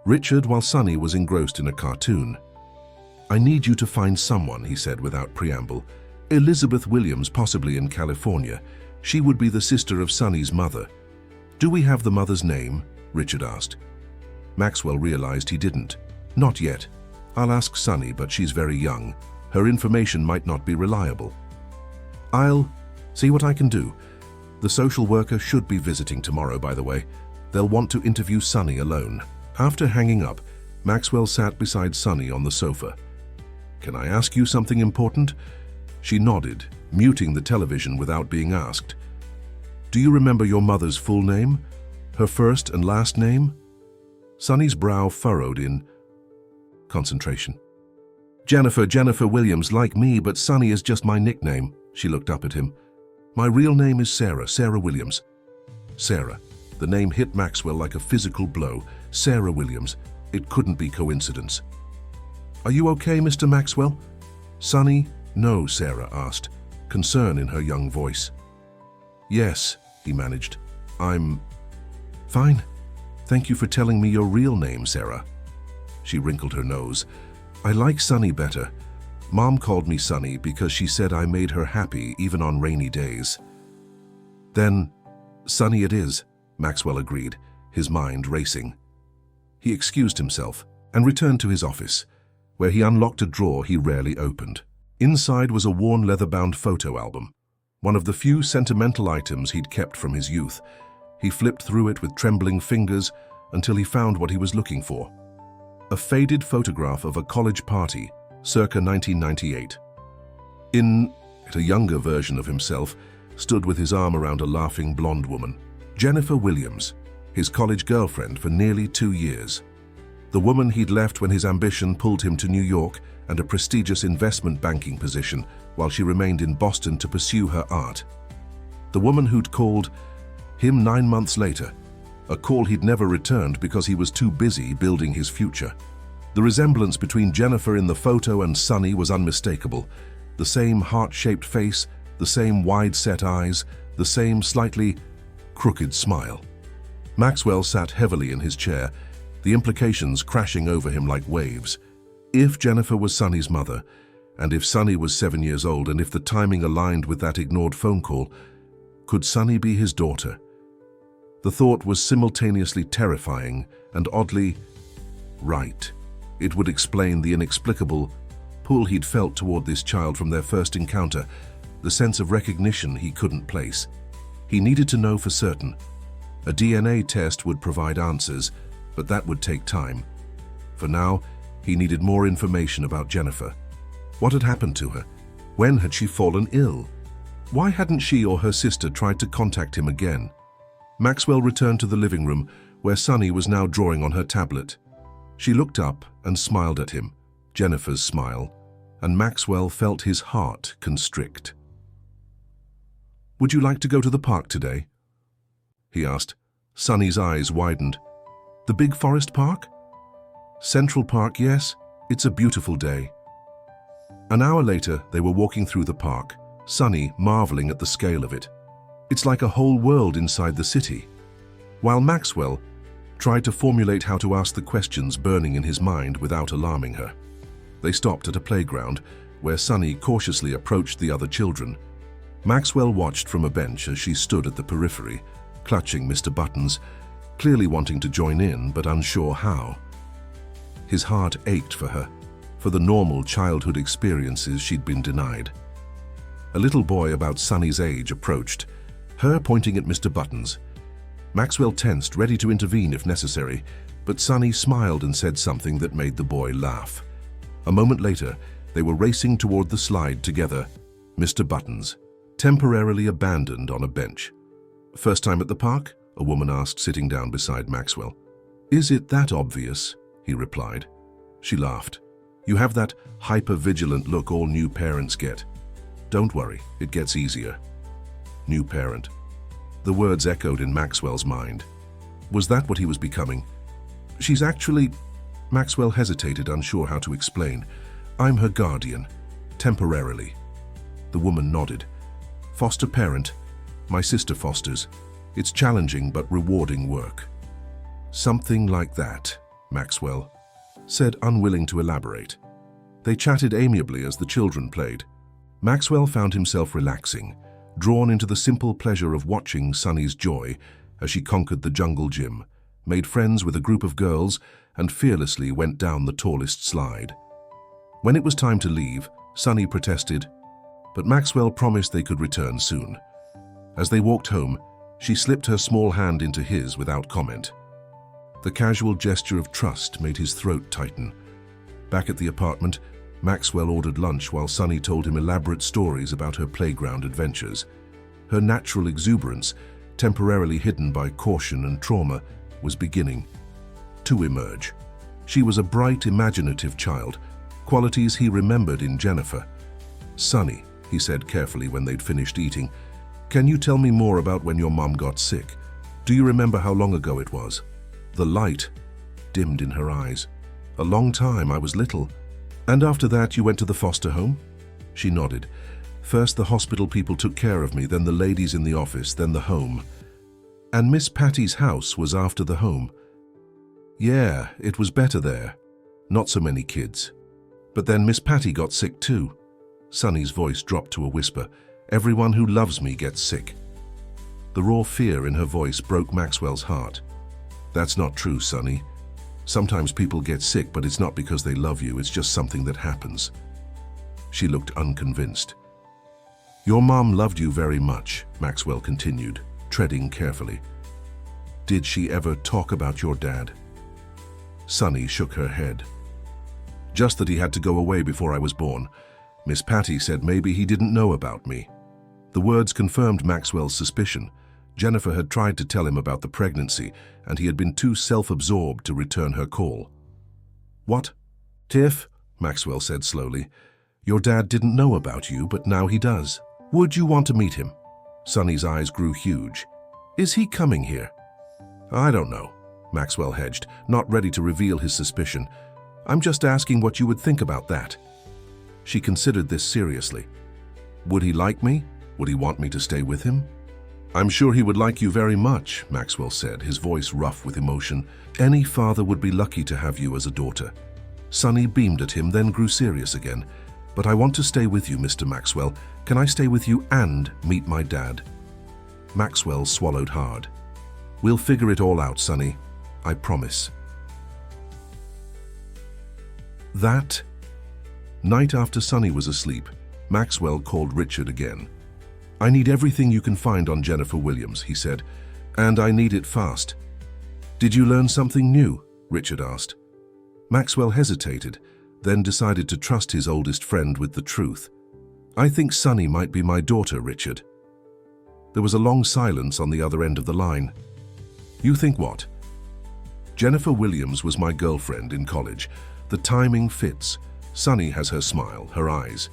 Richard while Sunny was engrossed in a cartoon. "I need you to find someone," he said without preamble. "Elizabeth Williams, possibly in California. She would be the sister of Sunny's mother." "Do we have the mother's name?" Richard asked. Maxwell realized he didn't. "Not yet. I'll ask Sunny, but she's very young. Her information might not be reliable." "I'll see what I can do." The social worker should be visiting tomorrow, by the way. They'll want to interview Sunny alone. After hanging up, Maxwell sat beside Sunny on the sofa. "Can I ask you something important?" She nodded, muting the television without being asked. "Do you remember your mother's full name? Her first and last name?" Sunny's brow furrowed in concentration. Jennifer Williams, like me, but Sunny is just my nickname." She looked up at him. "My real name is Sarah Williams." Sarah. The name hit Maxwell like a physical blow. Sarah Williams. It couldn't be coincidence. "Are you okay, Mr. Maxwell?" "Sunny?" "No," Sarah asked, concern in her young voice. "Yes," he managed. "I'm fine. Thank you for telling me your real name, Sarah." She wrinkled her nose. "I like Sunny better. Mom called me Sunny because she said I made her happy even on rainy days." "Then, Sunny it is," Maxwell agreed, his mind racing. He excused himself and returned to his office, where he unlocked a drawer he rarely opened. Inside was a worn leather-bound photo album, one of the few sentimental items he'd kept from his youth. He flipped through it with trembling fingers until he found what he was looking for. A faded photograph of a college party, circa 1998. In it, a younger version of himself stood with his arm around a laughing blonde woman, Jennifer Williams, his college girlfriend for nearly 2 years. The woman he'd left when his ambition pulled him to New York and a prestigious investment banking position while she remained in Boston to pursue her art. The woman who'd called him 9 months later, a call he'd never returned because he was too busy building his future. The resemblance between Jennifer in the photo and Sonny was unmistakable. The same heart-shaped face, the same wide-set eyes, the same slightly crooked smile. Maxwell sat heavily in his chair, the implications crashing over him like waves. If Jennifer was Sonny's mother, and if Sonny was 7 years old, and if the timing aligned with that ignored phone call, could Sonny be his daughter? The thought was simultaneously terrifying and oddly right. It would explain the inexplicable pull he'd felt toward this child from their first encounter, the sense of recognition he couldn't place. He needed to know for certain. A DNA test would provide answers, but that would take time. For now, he needed more information about Jennifer. What had happened to her? When had she fallen ill? Why hadn't she or her sister tried to contact him again? Maxwell returned to the living room, where Sonny was now drawing on her tablet. She looked up and smiled at him, Jennifer's smile, and Maxwell felt his heart constrict. "Would you like to go to the park today?" he asked. Sonny's eyes widened. "The big forest park?" "Central Park, yes. It's a beautiful day." An hour later, they were walking through the park, Sonny marveling at the scale of it. It's like a whole world inside the city. While Maxwell tried to formulate how to ask the questions burning in his mind without alarming her. They stopped at a playground where Sonny cautiously approached the other children. Maxwell watched from a bench as she stood at the periphery, clutching Mr. Buttons, clearly wanting to join in but unsure how. His heart ached for her, for the normal childhood experiences she'd been denied. A little boy about Sonny's age approached, her pointing at Mr. Buttons. Maxwell tensed, ready to intervene if necessary, but Sonny smiled and said something that made the boy laugh. A moment later, they were racing toward the slide together, Mr. Buttons, temporarily abandoned on a bench. "First time at the park?" a woman asked, sitting down beside Maxwell. "Is it that obvious?" he replied. She laughed. "You have that hyper-vigilant look all new parents get. Don't worry, it gets easier." New parent. The words echoed in Maxwell's mind. Was that what he was becoming? "She's actually—" Maxwell hesitated, unsure how to explain. "I'm her guardian, temporarily." The woman nodded. "Foster parent. My sister fosters. It's challenging but rewarding work." "Something like that," Maxwell said, unwilling to elaborate. They chatted amiably as the children played. Maxwell found himself relaxing, drawn into the simple pleasure of watching Sonny's joy as she conquered the jungle gym, made friends with a group of girls, and fearlessly went down the tallest slide. When it was time to leave, Sonny protested, but Maxwell promised they could return soon. As they walked home, she slipped her small hand into his without comment. The casual gesture of trust made his throat tighten. Back at the apartment, Maxwell ordered lunch while Sonny told him elaborate stories about her playground adventures. Her natural exuberance, temporarily hidden by caution and trauma, was beginning to emerge. She was a bright, imaginative child, qualities he remembered in Jennifer. "Sonny," he said carefully when they'd finished eating, "can you tell me more about when your mom got sick? Do you remember how long ago it was?" The light dimmed in her eyes. "A long time, I was little." "And after that you went to the foster home?" She nodded. "First the hospital people took care of me, then the ladies in the office, then the home. And Miss Patty's house was after the home." "Yeah, it was better there. Not so many kids. But then Miss Patty got sick too." Sonny's voice dropped to a whisper. "Everyone who loves me gets sick." The raw fear in her voice broke Maxwell's heart. "That's not true, Sonny. Sometimes people get sick, but it's not because they love you, it's just something that happens." She looked unconvinced. "Your mom loved you very much," Maxwell continued, treading carefully. "Did she ever talk about your dad?" Sonny shook her head. "Just that he had to go away before I was born. Miss Patty said maybe he didn't know about me. The words confirmed Maxwell's suspicion. Jennifer had tried to tell him about the pregnancy, and he had been too self-absorbed to return her call. "What? Tiff," Maxwell said slowly, "your dad didn't know about you, but now he does. Would you want to meet him?" Sonny's eyes grew huge. "Is he coming here?" "I don't know," Maxwell hedged, not ready to reveal his suspicion. "I'm just asking what you would think about that." She considered this seriously. "Would he like me? Would he want me to stay with him?" "I'm sure he would like you very much," Maxwell said, his voice rough with emotion. "Any father would be lucky to have you as a daughter." Sonny beamed at him, then grew serious again. "But I want to stay with you, Mr. Maxwell. Can I stay with you and meet my dad?" Maxwell swallowed hard. "We'll figure it all out, Sonny. I promise." That night, after Sonny was asleep, Maxwell called Richard again. "I need everything you can find on Jennifer Williams," he said, "and I need it fast." "Did you learn something new?" Richard asked. Maxwell hesitated, then decided to trust his oldest friend with the truth. "I think Sonny might be my daughter, Richard." There was a long silence on the other end of the line. "You think what?" "Jennifer Williams was my girlfriend in college. The timing fits. Sonny has her smile, her eyes.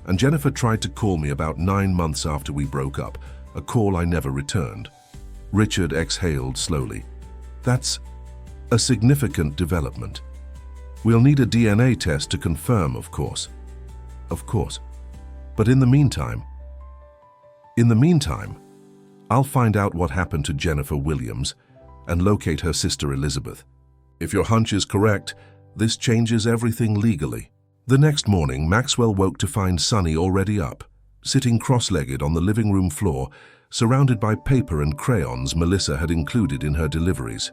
And Jennifer tried to call me about 9 months after we broke up, a call I never returned." Richard exhaled slowly. "That's a significant development. We'll need a DNA test to confirm, of course." "Of course. But in the meantime, I'll find out what happened to Jennifer Williams and locate her sister Elizabeth. If your hunch is correct, this changes everything legally." The next morning, Maxwell woke to find Sonny already up, sitting cross-legged on the living room floor, surrounded by paper and crayons Melissa had included in her deliveries.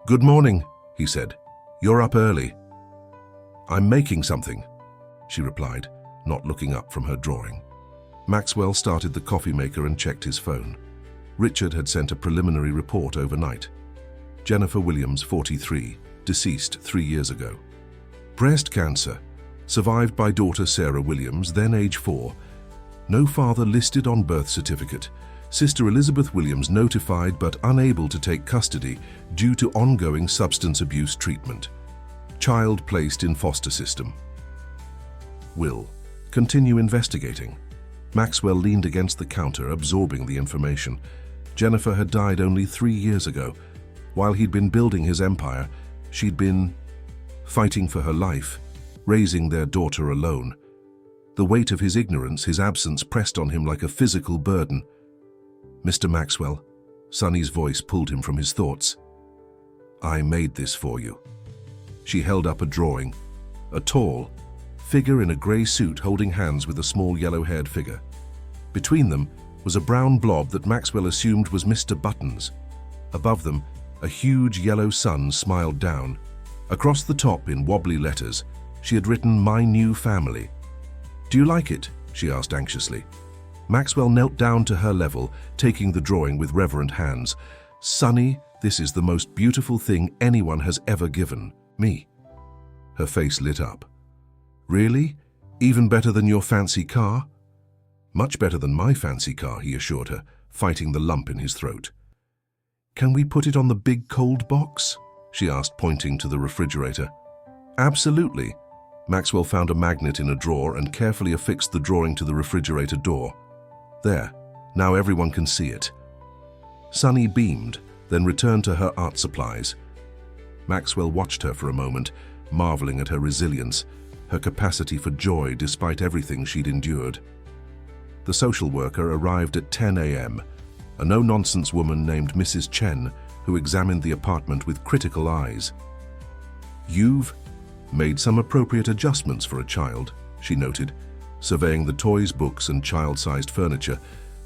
"Good morning," he said. "You're up early." "I'm making something," she replied, not looking up from her drawing. Maxwell started the coffee maker and checked his phone. Richard had sent a preliminary report overnight. Jennifer Williams, 43, deceased 3 years ago. Breast cancer, survived by daughter Sarah Williams, then age 4. No father listed on birth certificate. Sister Elizabeth Williams notified but unable to take custody due to ongoing substance abuse treatment. Child placed in foster system. Will continue investigating. Maxwell leaned against the counter, absorbing the information. Jennifer had died only 3 years ago. While he'd been building his empire, she'd been fighting for her life, raising their daughter alone. The weight of his ignorance, his absence, pressed on him like a physical burden. "Mr. Maxwell," Sonny's voice pulled him from his thoughts. "I made this for you." She held up a drawing, a tall figure in a grey suit holding hands with a small yellow-haired figure. Between them was a brown blob that Maxwell assumed was Mr. Buttons. Above them, a huge yellow sun smiled down. Across the top, in wobbly letters, she had written, "My new family." "Do you like it?" she asked anxiously. Maxwell knelt down to her level, taking the drawing with reverent hands. "Sonny, this is the most beautiful thing anyone has ever given me." Her face lit up. "Really? Even better than your fancy car?" "Much better than my fancy car," he assured her, fighting the lump in his throat. "Can we put it on the big cold box?" she asked, pointing to the refrigerator. "Absolutely." Maxwell found a magnet in a drawer and carefully affixed the drawing to the refrigerator door. "There, now everyone can see it." Sonny beamed, then returned to her art supplies. Maxwell watched her for a moment, marveling at her resilience, her capacity for joy despite everything she'd endured. The social worker arrived at 10 a.m., a no-nonsense woman named Mrs. Chen, who examined the apartment with critical eyes. "You've made some appropriate adjustments for a child," she noted, surveying the toys, books, and child-sized furniture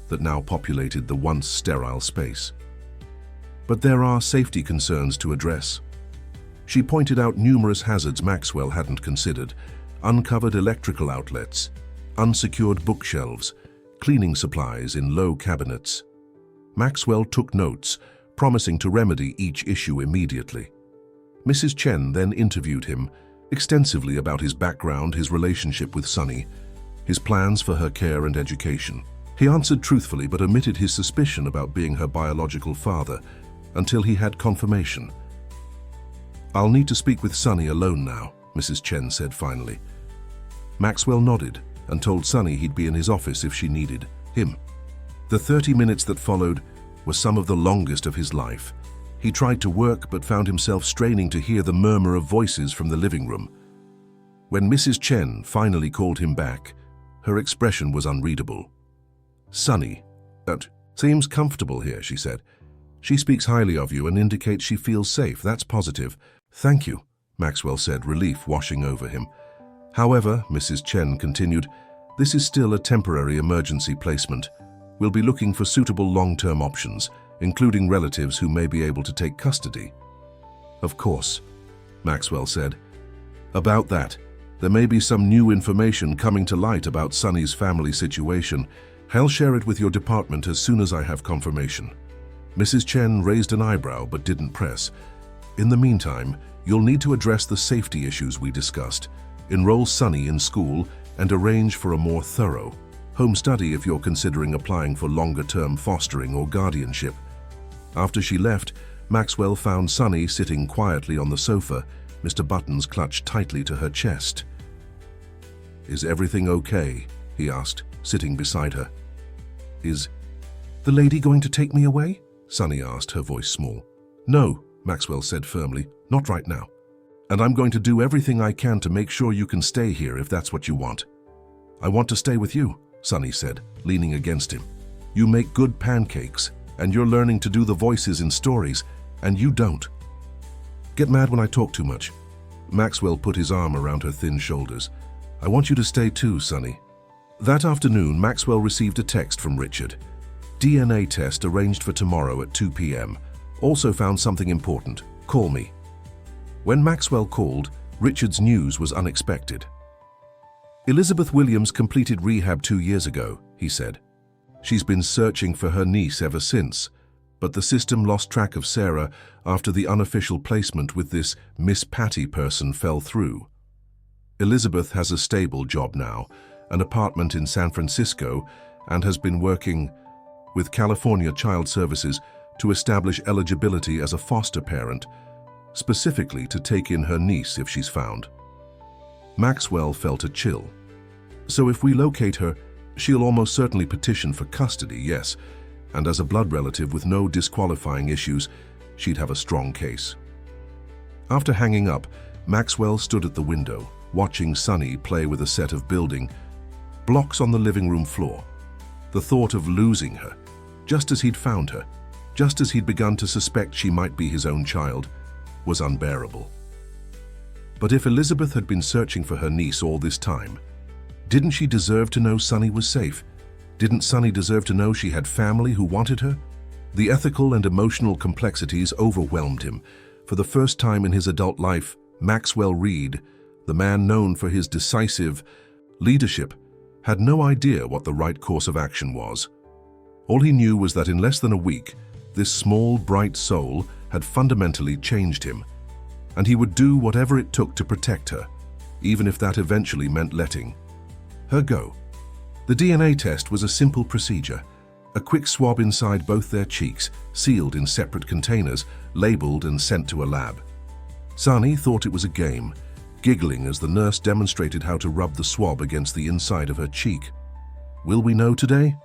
that now populated the once sterile space. "But there are safety concerns to address." She pointed out numerous hazards Maxwell hadn't considered: uncovered electrical outlets, unsecured bookshelves, cleaning supplies in low cabinets. Maxwell took notes, promising to remedy each issue immediately. Mrs. Chen then interviewed him extensively about his background, his relationship with Sonny, his plans for her care and education. He answered truthfully but omitted his suspicion about being her biological father until he had confirmation. "I'll need to speak with Sunny alone now," Mrs. Chen said finally. Maxwell nodded and told Sunny he'd be in his office if she needed him. The 30 minutes that followed were some of the longest of his life. He tried to work but found himself straining to hear the murmur of voices from the living room. When Mrs. Chen finally called him back, her expression was unreadable. "Sunny, that seems comfortable here," she said. "She speaks highly of you and indicates she feels safe. That's positive." "Thank you," Maxwell said, relief washing over him. "However," Mrs. Chen continued, "this is still a temporary emergency placement. We'll be looking for suitable long-term options, including relatives who may be able to take custody." "Of course," Maxwell said. "About that, there may be some new information coming to light about Sunny's family situation. I'll share it with your department as soon as I have confirmation." Mrs. Chen raised an eyebrow but didn't press. "In the meantime, you'll need to address the safety issues we discussed, enroll Sunny in school, and arrange for a more thorough home study if you're considering applying for longer-term fostering or guardianship." After she left, Maxwell found Sunny sitting quietly on the sofa, Mr. Buttons clutched tightly to her chest. "Is everything okay?" he asked, sitting beside her. "Is the lady going to take me away?" Sunny asked, her voice small. "No," Maxwell said firmly, "not right now. And I'm going to do everything I can to make sure you can stay here if that's what you want." "I want to stay with you," Sunny said, leaning against him. "You make good pancakes, and you're learning to do the voices in stories, and you don't. Get mad when I talk too much." Maxwell put his arm around her thin shoulders. "I want you to stay too, Sunny." That afternoon, Maxwell received a text from Richard. "DNA test arranged for tomorrow at 2 p.m. Also found something important. Call me." When Maxwell called, Richard's news was unexpected. "Elizabeth Williams completed rehab 2 years ago," he said. "She's been searching for her niece ever since, but the system lost track of Sarah after the unofficial placement with this Miss Patty person fell through. Elizabeth has a stable job now, an apartment in San Francisco, and has been working with California Child Services to establish eligibility as a foster parent, specifically to take in her niece if she's found." Maxwell felt a chill. "So if we locate her, she'll almost certainly petition for custody, yes, and as a blood relative with no disqualifying issues, she'd have a strong case." After hanging up, Maxwell stood at the window, watching Sunny play with a set of building blocks on the living room floor. The thought of losing her, just as he'd found her, just as he'd begun to suspect she might be his own child, was unbearable. But if Elizabeth had been searching for her niece all this time, didn't she deserve to know Sunny was safe? Didn't Sunny deserve to know she had family who wanted her? The ethical and emotional complexities overwhelmed him. For the first time in his adult life, Maxwell Reed, the man known for his decisive leadership, had no idea what the right course of action was. All he knew was that in less than a week, this small, bright soul had fundamentally changed him, and he would do whatever it took to protect her, even if that eventually meant letting her go. The DNA test was a simple procedure, a quick swab inside both their cheeks, sealed in separate containers, labeled and sent to a lab. Sunny thought it was a game, giggling as the nurse demonstrated how to rub the swab against the inside of her cheek. "Will we know today?"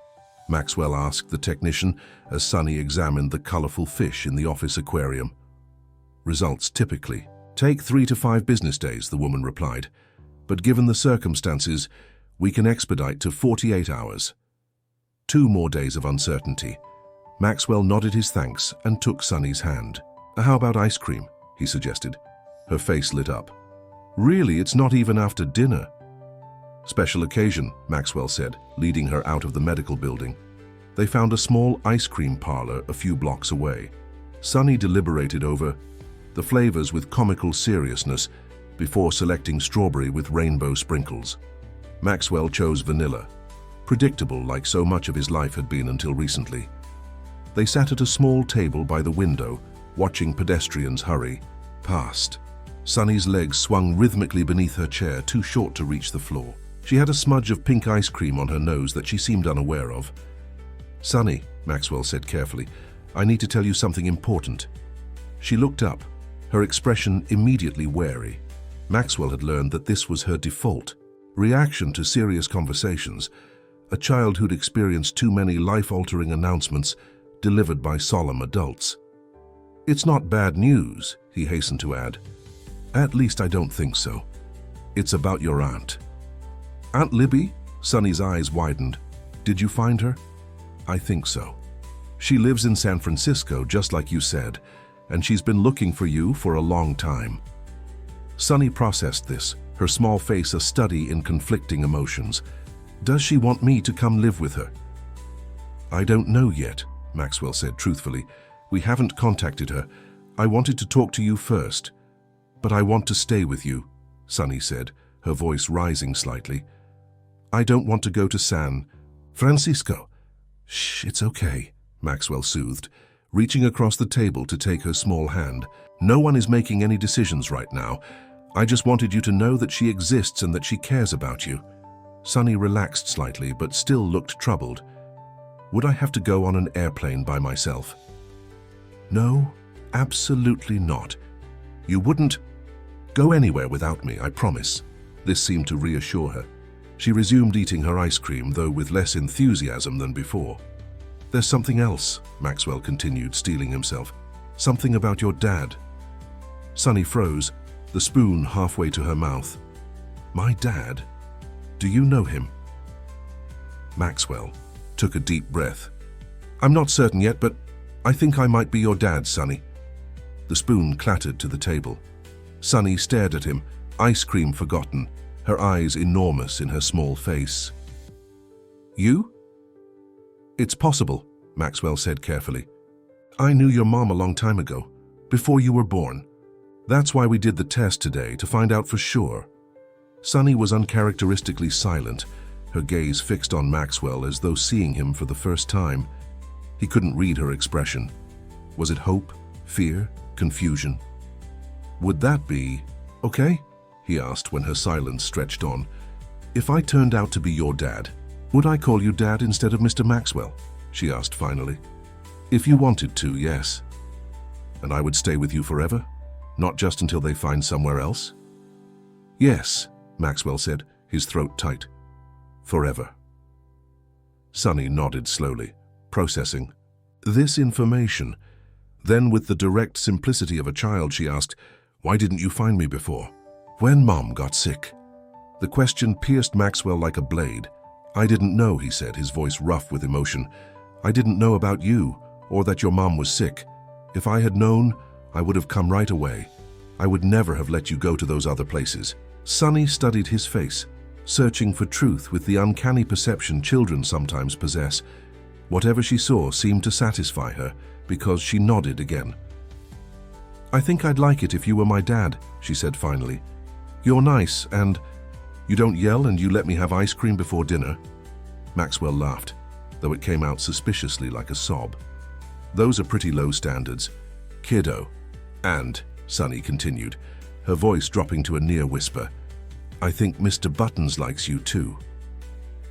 Maxwell asked the technician as Sunny examined the colorful fish in the office aquarium. "Results typically take 3 to 5 business days," the woman replied. "But given the circumstances, we can expedite to 48 hours. 2 more days of uncertainty." Maxwell nodded his thanks and took Sunny's hand. "How about ice cream?" he suggested. Her face lit up. "Really, it's not even after dinner." "Special occasion," Maxwell said, leading her out of the medical building. They found a small ice cream parlor a few blocks away. Sunny deliberated over the flavors with comical seriousness before selecting strawberry with rainbow sprinkles. Maxwell chose vanilla, predictable like so much of his life had been until recently. They sat at a small table by the window, watching pedestrians hurry past. Sunny's legs swung rhythmically beneath her chair, too short to reach the floor. She had a smudge of pink ice cream on her nose that she seemed unaware of. "Sonny," Maxwell said carefully, "I need to tell you something important." She looked up, her expression immediately wary. Maxwell had learned that this was her default reaction to serious conversations, a child who'd experienced too many life-altering announcements delivered by solemn adults. "It's not bad news," he hastened to add. "At least I don't think so. It's about your aunt." "Aunt Libby?" Sonny's eyes widened. "Did you find her?" "I think so. She lives in San Francisco, just like you said, and she's been looking for you for a long time." Sonny processed this, her small face a study in conflicting emotions. "Does she want me to come live with her?" "I don't know yet," Maxwell said truthfully. "We haven't contacted her. I wanted to talk to you first. But I want to stay with you," Sonny said, her voice rising slightly. "I don't want to go to San Francisco." "Shh, it's okay," Maxwell soothed, reaching across the table to take her small hand. "No one is making any decisions right now. I just wanted you to know that she exists and that she cares about you." Sonny relaxed slightly, but still looked troubled. "Would I have to go on an airplane by myself?" "No, absolutely not. You wouldn't go anywhere without me, I promise." This seemed to reassure her. She resumed eating her ice cream, though with less enthusiasm than before. "There's something else," Maxwell continued, steeling himself. "Something about your dad." Sonny froze, the spoon halfway to her mouth. "My dad? Do you know him?" Maxwell took a deep breath. "I'm not certain yet, but I think I might be your dad, Sonny." The spoon clattered to the table. Sonny stared at him, ice cream forgotten, her eyes enormous in her small face. "You?" "It's possible," Maxwell said carefully. "I knew your mom a long time ago, before you were born. That's why we did the test today, to find out for sure." Sonny was uncharacteristically silent, her gaze fixed on Maxwell as though seeing him for the first time. He couldn't read her expression. Was it hope, fear, confusion? "Would that be okay?" he asked when her silence stretched on. "If I turned out to be your dad, would I call you Dad instead of Mr. Maxwell?" she asked finally. "If you wanted to, yes." "And I would stay with you forever? Not just until they find somewhere else?" "Yes," Maxwell said, his throat tight. "Forever." Sonny nodded slowly, processing this information. Then, with the direct simplicity of a child, she asked, "Why didn't you find me before?" "When Mom got sick." The question pierced Maxwell like a blade. "I didn't know," he said, his voice rough with emotion. "I didn't know about you, or that your mom was sick. If I had known, I would have come right away. I would never have let you go to those other places." Sonny studied his face, searching for truth with the uncanny perception children sometimes possess. Whatever she saw seemed to satisfy her, because she nodded again. "I think I'd like it if you were my dad," she said finally. "You're nice, and you don't yell, and you let me have ice cream before dinner." Maxwell laughed, though it came out suspiciously like a sob. "Those are pretty low standards, kiddo." "And," Sonny continued, her voice dropping to a near whisper, "I think Mr. Buttons likes you too."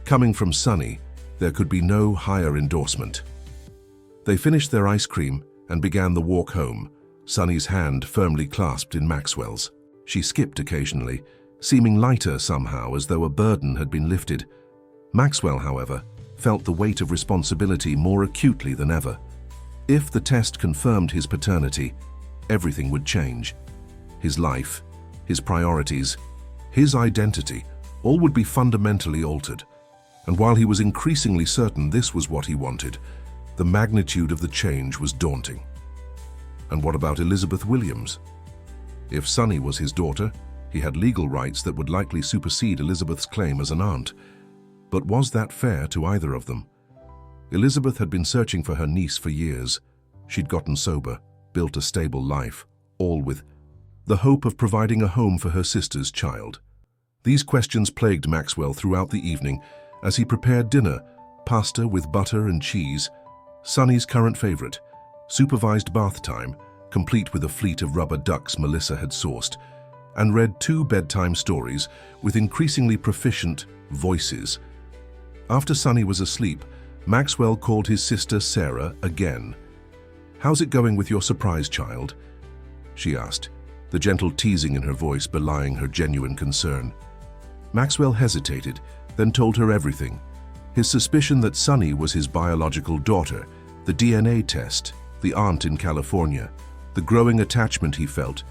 Coming from Sonny, there could be no higher endorsement. They finished their ice cream and began the walk home, Sonny's hand firmly clasped in Maxwell's. She skipped occasionally, seeming lighter somehow, as though a burden had been lifted. Maxwell, however, felt the weight of responsibility more acutely than ever. If the test confirmed his paternity, everything would change. His life, his priorities, his identity, all would be fundamentally altered. And while he was increasingly certain this was what he wanted, the magnitude of the change was daunting. And what about Elizabeth Williams? If Sonny was his daughter, he had legal rights that would likely supersede Elizabeth's claim as an aunt. But was that fair to either of them? Elizabeth had been searching for her niece for years. She'd gotten sober, built a stable life, all with the hope of providing a home for her sister's child. These questions plagued Maxwell throughout the evening as he prepared dinner, pasta with butter and cheese, Sonny's current favorite, supervised bath time, complete with a fleet of rubber ducks Melissa had sourced, and read 2 bedtime stories with increasingly proficient voices. After Sonny was asleep, Maxwell called his sister Sarah again. "How's it going with your surprise child?" she asked, the gentle teasing in her voice belying her genuine concern. Maxwell hesitated, then told her everything. His suspicion that Sonny was his biological daughter, the DNA test, the aunt in California, the growing attachment he felt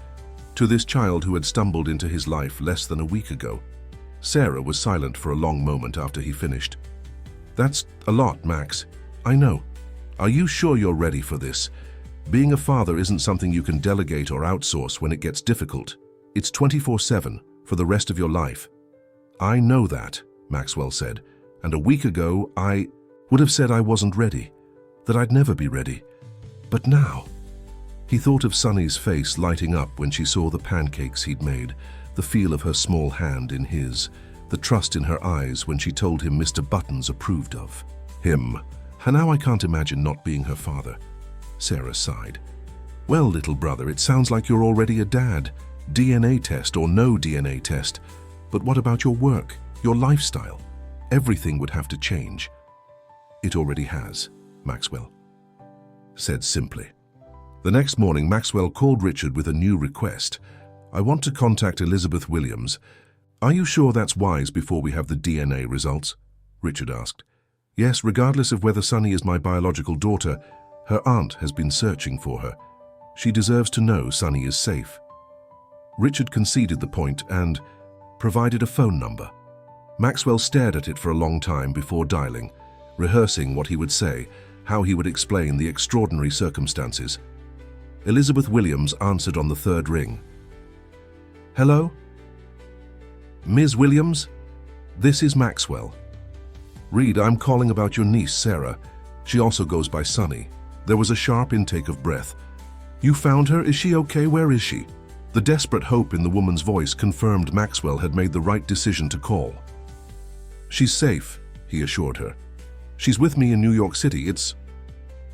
to this child who had stumbled into his life less than a week ago. Sarah was silent for a long moment after he finished. "That's a lot, Max. I know. Are you sure you're ready for this? Being a father isn't something you can delegate or outsource when it gets difficult. It's 24/7 for the rest of your life." "I know that," Maxwell said, "and a week ago I would have said I wasn't ready, that I'd never be ready. But now..." He thought of Sonny's face lighting up when she saw the pancakes he'd made, the feel of her small hand in his, the trust in her eyes when she told him Mr. Buttons approved of him. And now I can't imagine not being her father. Sarah sighed. "Well, little brother, it sounds like you're already a dad. DNA test or no DNA test. But what about your work, your lifestyle? Everything would have to change." "It already has," Maxwell said simply. The next morning, Maxwell called Richard with a new request. "I want to contact Elizabeth Williams. Are you sure that's wise before we have the DNA results?" Richard asked. "Yes, regardless of whether Sonny is my biological daughter, her aunt has been searching for her. She deserves to know Sonny is safe." Richard conceded the point and provided a phone number. Maxwell stared at it for a long time before dialing, rehearsing what he would say, how he would explain the extraordinary circumstances. Elizabeth Williams answered on the third ring. "Hello? Ms. Williams? This is Maxwell. Reed, I'm calling about your niece, Sarah. She also goes by Sonny." There was a sharp intake of breath. "You found her? Is she okay? Where is she?" The desperate hope in the woman's voice confirmed Maxwell had made the right decision to call. "She's safe," he assured her. "She's with me in New York City. It's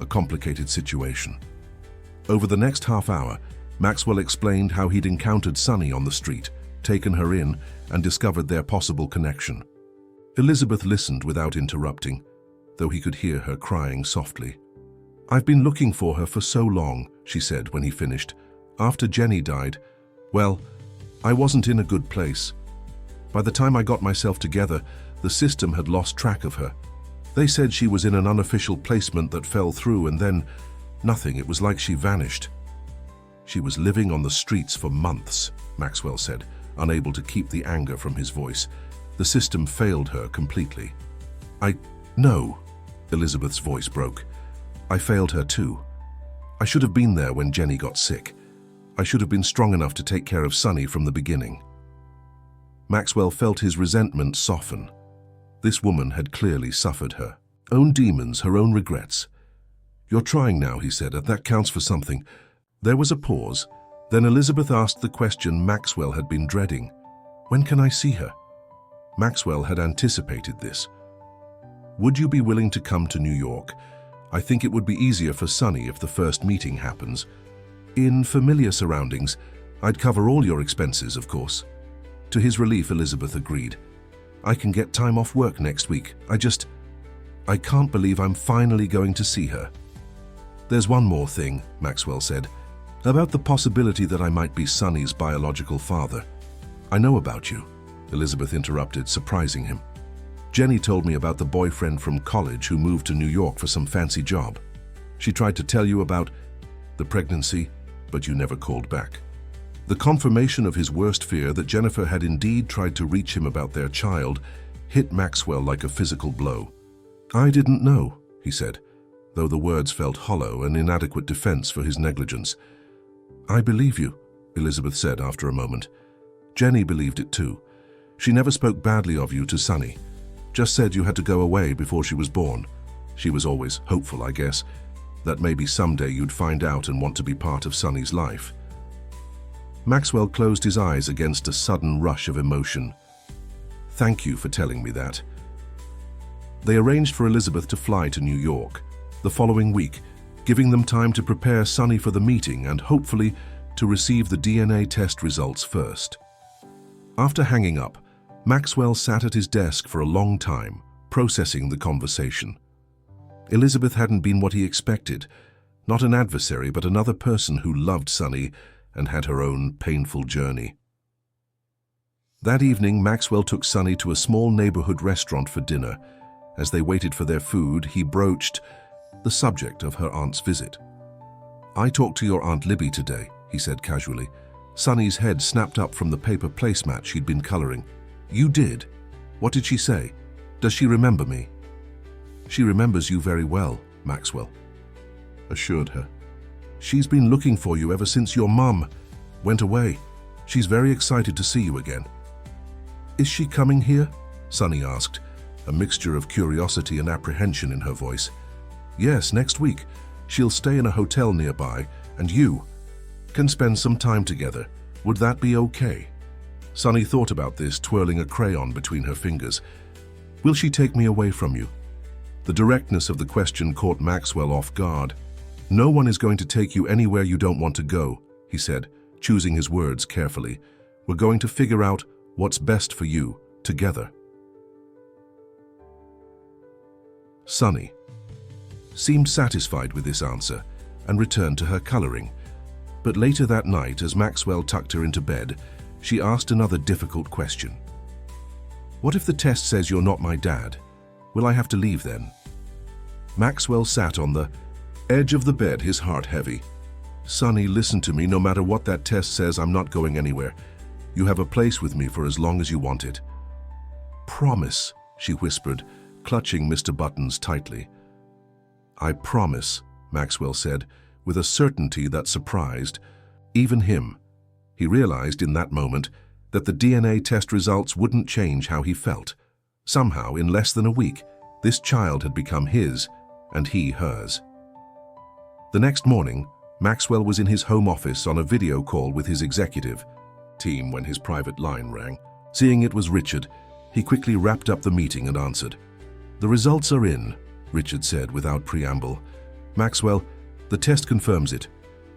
a complicated situation." Over the next half hour, Maxwell explained how he'd encountered Sonny on the street, taken her in, and discovered their possible connection. Elizabeth listened without interrupting, though he could hear her crying softly. "I've been looking for her for so long," she said when he finished. "After Jenny died, well, I wasn't in a good place. By the time I got myself together, the system had lost track of her. They said she was in an unofficial placement that fell through, and then nothing. It was like she vanished." "She was living on the streets for months," Maxwell said, unable to keep the anger from his voice. "The system failed her completely." "I know," Elizabeth's voice broke. "I failed her too. I should have been there when Jenny got sick. I should have been strong enough to take care of Sonny from the beginning." Maxwell felt his resentment soften. This woman had clearly suffered her own demons, her own regrets. "You're trying now," he said. "That counts for something." There was a pause. Then Elizabeth asked the question Maxwell had been dreading. "When can I see her?" Maxwell had anticipated this. "Would you be willing to come to New York? I think it would be easier for Sonny if the first meeting happens. In familiar surroundings, I'd cover all your expenses, of course." To his relief, Elizabeth agreed. "I can get time off work next week. I can't believe I'm finally going to see her." "There's one more thing," Maxwell said, "about the possibility that I might be Sonny's biological father." "I know about you," Elizabeth interrupted, surprising him. "Jenny told me about the boyfriend from college who moved to New York for some fancy job. She tried to tell you about the pregnancy, but you never called back." The confirmation of his worst fear, that Jennifer had indeed tried to reach him about their child, hit Maxwell like a physical blow. "I didn't know," he said, though the words felt hollow, an inadequate defense for his negligence. "I believe you," Elizabeth said after a moment. "Jenny believed it too. She never spoke badly of you to Sonny, just said you had to go away before she was born. She was always hopeful, I guess, that maybe someday you'd find out and want to be part of Sonny's life." Maxwell closed his eyes against a sudden rush of emotion. "Thank you for telling me that." They arranged for Elizabeth to fly to New York the following week, giving them time to prepare Sonny for the meeting and hopefully to receive the DNA test results first. After hanging up, Maxwell sat at his desk for a long time, processing the conversation. Elizabeth hadn't been what he expected, not an adversary, but another person who loved Sonny and had her own painful journey. That evening, Maxwell took Sonny to a small neighborhood restaurant for dinner. As they waited for their food, he broached the subject of her aunt's visit. "I talked to your Aunt Libby today," he said casually. Sonny's head snapped up from the paper placemat she'd been coloring. "You did? What did she say? Does she remember me?" "She remembers you very well," Maxwell assured her. "She's been looking for you ever since your mum went away. She's very excited to see you again." "Is she coming here?" Sonny asked, a mixture of curiosity and apprehension in her voice. "Yes, next week. She'll stay in a hotel nearby, and you can spend some time together. Would that be okay?" Sonny thought about this, twirling a crayon between her fingers. "Will she take me away from you?" The directness of the question caught Maxwell off guard. "No one is going to take you anywhere you don't want to go," he said, choosing his words carefully. "We're going to figure out what's best for you, together." Sonny seemed satisfied with this answer and returned to her coloring. But later that night, as Maxwell tucked her into bed, she asked another difficult question. "What if the test says you're not my dad? Will I have to leave then?" Maxwell sat on the edge of the bed, his heart heavy. "Sonny, listen to me. No matter what that test says, I'm not going anywhere. You have a place with me for as long as you want it." "Promise," she whispered, clutching Mr. Buttons tightly. "I promise," Maxwell said, with a certainty that surprised even him. He realized in that moment that the DNA test results wouldn't change how he felt. Somehow, in less than a week, this child had become his, and he hers. The next morning, Maxwell was in his home office on a video call with his executive team when his private line rang. Seeing it was Richard, he quickly wrapped up the meeting and answered. "The results are in," Richard said without preamble. "Maxwell, the test confirms it.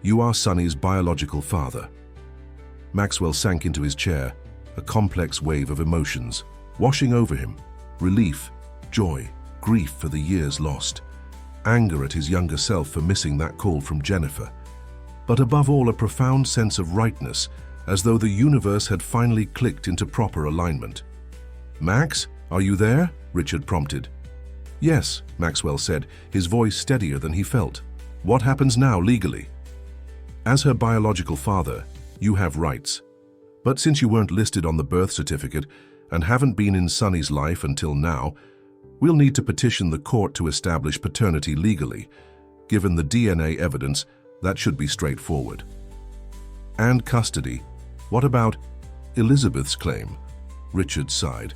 You are Sonny's biological father." Maxwell sank into his chair, a complex wave of emotions washing over him. Relief, joy, grief for the years lost, anger at his younger self for missing that call from Jennifer, but above all a profound sense of rightness, as though the universe had finally clicked into proper alignment. "Max, are you there?" Richard prompted. "Yes," Maxwell said, his voice steadier than he felt. "What happens now legally?" "As her biological father, you have rights. But since you weren't listed on the birth certificate and haven't been in Sonny's life until now, we'll need to petition the court to establish paternity legally. Given the DNA evidence, that should be straightforward." "And custody? What about Elizabeth's claim?" Richard sighed.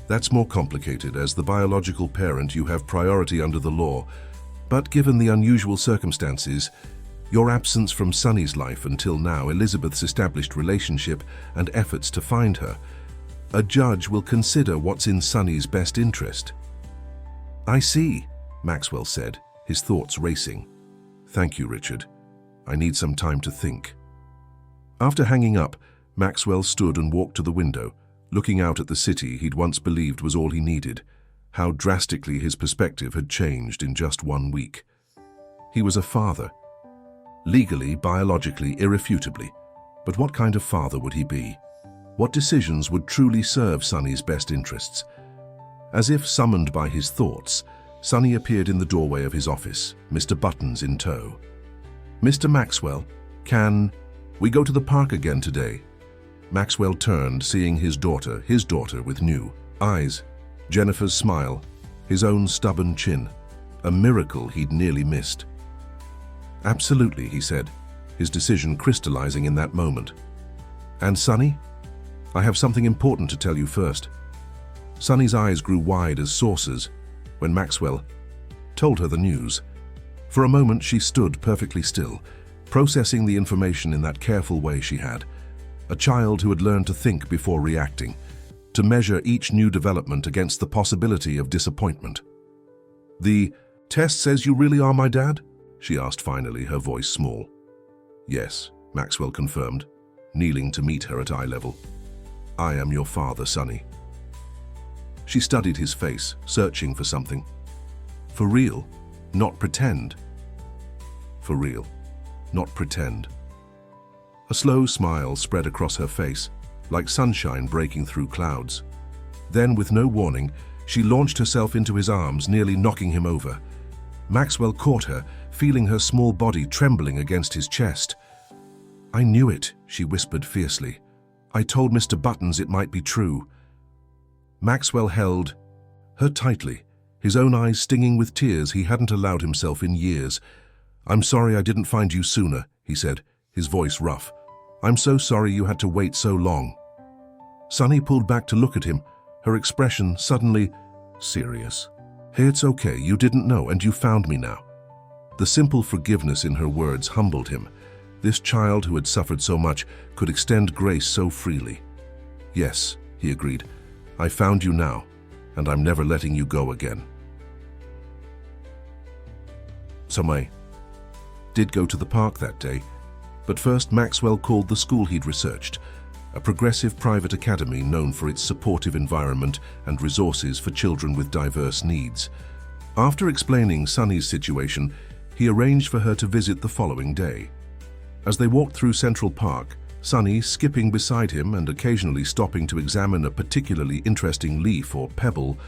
"That's more complicated. As the biological parent, you have priority under the law. But given the unusual circumstances, your absence from Sonny's life until now, Elizabeth's established relationship and efforts to find her, a judge will consider what's in Sonny's best interest." "I see," Maxwell said, his thoughts racing. "Thank you, Richard. I need some time to think." After hanging up, Maxwell stood and walked to the window, looking out at the city he'd once believed was all he needed. How drastically his perspective had changed in just 1 week. He was a father. Legally, biologically, irrefutably. But what kind of father would he be? What decisions would truly serve Sonny's best interests? As if summoned by his thoughts, Sonny appeared in the doorway of his office, Mr. Buttons in tow. "Mr. Maxwell, can we go to the park again today?" Maxwell turned, seeing his daughter with new eyes, Jennifer's smile, his own stubborn chin, a miracle he'd nearly missed. "Absolutely," he said, his decision crystallizing in that moment. "And Sonny? I have something important to tell you first." Sonny's eyes grew wide as saucers when Maxwell told her the news. For a moment she stood perfectly still, processing the information in that careful way she had. A child who had learned to think before reacting, to measure each new development against the possibility of disappointment. "The test says you really are my dad?" she asked finally, her voice small. "Yes," Maxwell confirmed, kneeling to meet her at eye level. "I am your father, Sonny." She studied his face, searching for something. For real, not pretend. For real, not pretend. A slow smile spread across her face, like sunshine breaking through clouds. Then, with no warning, she launched herself into his arms, nearly knocking him over. Maxwell caught her, feeling her small body trembling against his chest. "I knew it," she whispered fiercely. "I told Mr. Buttons it might be true." Maxwell held her tightly, his own eyes stinging with tears he hadn't allowed himself in years. "I'm sorry I didn't find you sooner," he said, his voice rough. "I'm so sorry you had to wait so long." Sunny pulled back to look at him, her expression suddenly serious. "Hey, it's okay, you didn't know and you found me now." The simple forgiveness in her words humbled him. This child who had suffered so much could extend grace so freely. "Yes," he agreed, "I found you now, and I'm never letting you go again." Sunny did go to the park that day, but first Maxwell called the school he'd researched, a progressive private academy known for its supportive environment and resources for children with diverse needs. After explaining Sunny's situation, he arranged for her to visit the following day. As they walked through Central Park, Sunny skipping beside him and occasionally stopping to examine a particularly interesting leaf or pebble,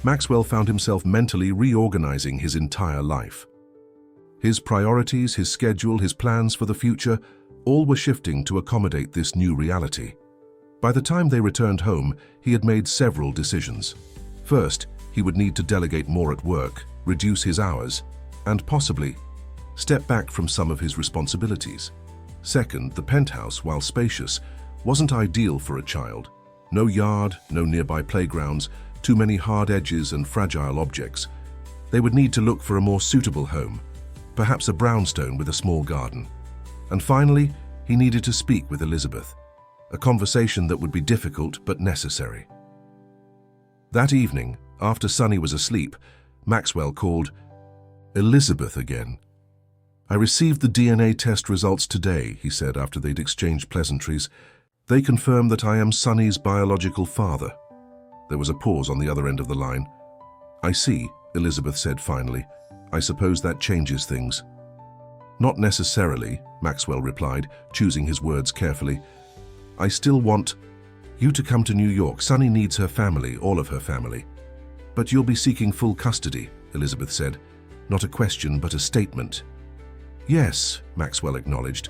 Maxwell found himself mentally reorganizing his entire life. His priorities, his schedule, his plans for the future, all were shifting to accommodate this new reality. By the time they returned home, he had made several decisions. First, he would need to delegate more at work, reduce his hours, and possibly step back from some of his responsibilities. Second, the penthouse, while spacious, wasn't ideal for a child. No yard, no nearby playgrounds, too many hard edges and fragile objects. They would need to look for a more suitable home, perhaps a brownstone with a small garden. And finally, he needed to speak with Elizabeth, a conversation that would be difficult but necessary. That evening, after Sunny was asleep, Maxwell called. "Elizabeth again." "I received the DNA test results today," he said after they'd exchanged pleasantries. "They confirm that I am Sunny's biological father." There was a pause on the other end of the line. "I see," Elizabeth said finally. "I suppose that changes things." "Not necessarily," Maxwell replied, choosing his words carefully. "I still want you to come to New York. Sunny needs her family, all of her family." "But you'll be seeking full custody," Elizabeth said. Not a question, but a statement. "Yes," Maxwell acknowledged.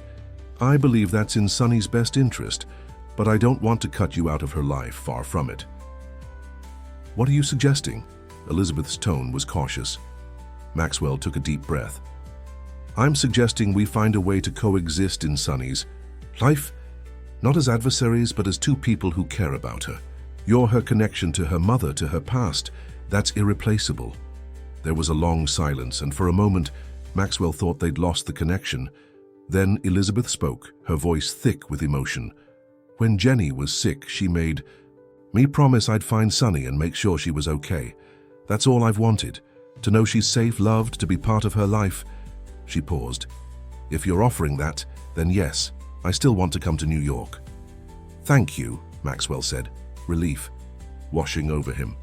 "I believe that's in Sunny's best interest, but I don't want to cut you out of her life, far from it." "What are you suggesting?" Elizabeth's tone was cautious. Maxwell took a deep breath. "I'm suggesting we find a way to coexist in Sunny's life, not as adversaries, but as two people who care about her. You're her connection to her mother, to her past. That's irreplaceable." There was a long silence, and for a moment, Maxwell thought they'd lost the connection. Then Elizabeth spoke, her voice thick with emotion. "When Jenny was sick, she made me promise I'd find Sunny and make sure she was okay. That's all I've wanted, to know she's safe, loved, to be part of her life." She paused. "If you're offering that, then yes, I still want to come to New York." "Thank you," Maxwell said, relief washing over him.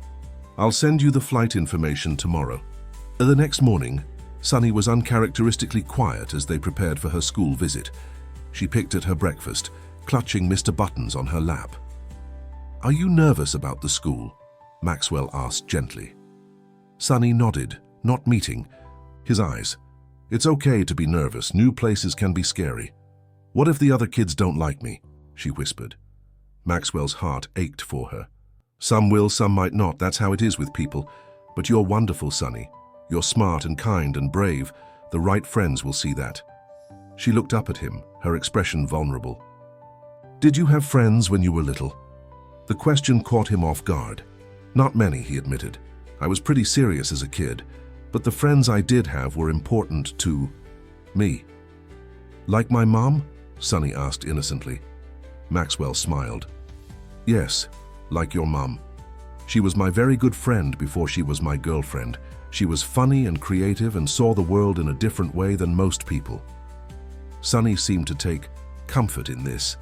"I'll send you the flight information tomorrow." The next morning, Sunny was uncharacteristically quiet as they prepared for her school visit. She picked at her breakfast, clutching Mr. Buttons on her lap. "Are you nervous about the school?" Maxwell asked gently. Sunny nodded, not meeting his eyes. "It's okay to be nervous. New places can be scary." "What if the other kids don't like me?" she whispered. Maxwell's heart ached for her. "Some will, some might not. That's how it is with people. But you're wonderful, Sunny. You're smart and kind and brave. The right friends will see that." She looked up at him, her expression vulnerable. "Did you have friends when you were little?" The question caught him off guard. "Not many," he admitted. "I was pretty serious as a kid, but the friends I did have were important to me." "Like my mom?" Sunny asked innocently. Maxwell smiled. "Yes, like your mom. She was my very good friend before she was my girlfriend. She was funny and creative and saw the world in a different way than most people." Sunny seemed to take comfort in this.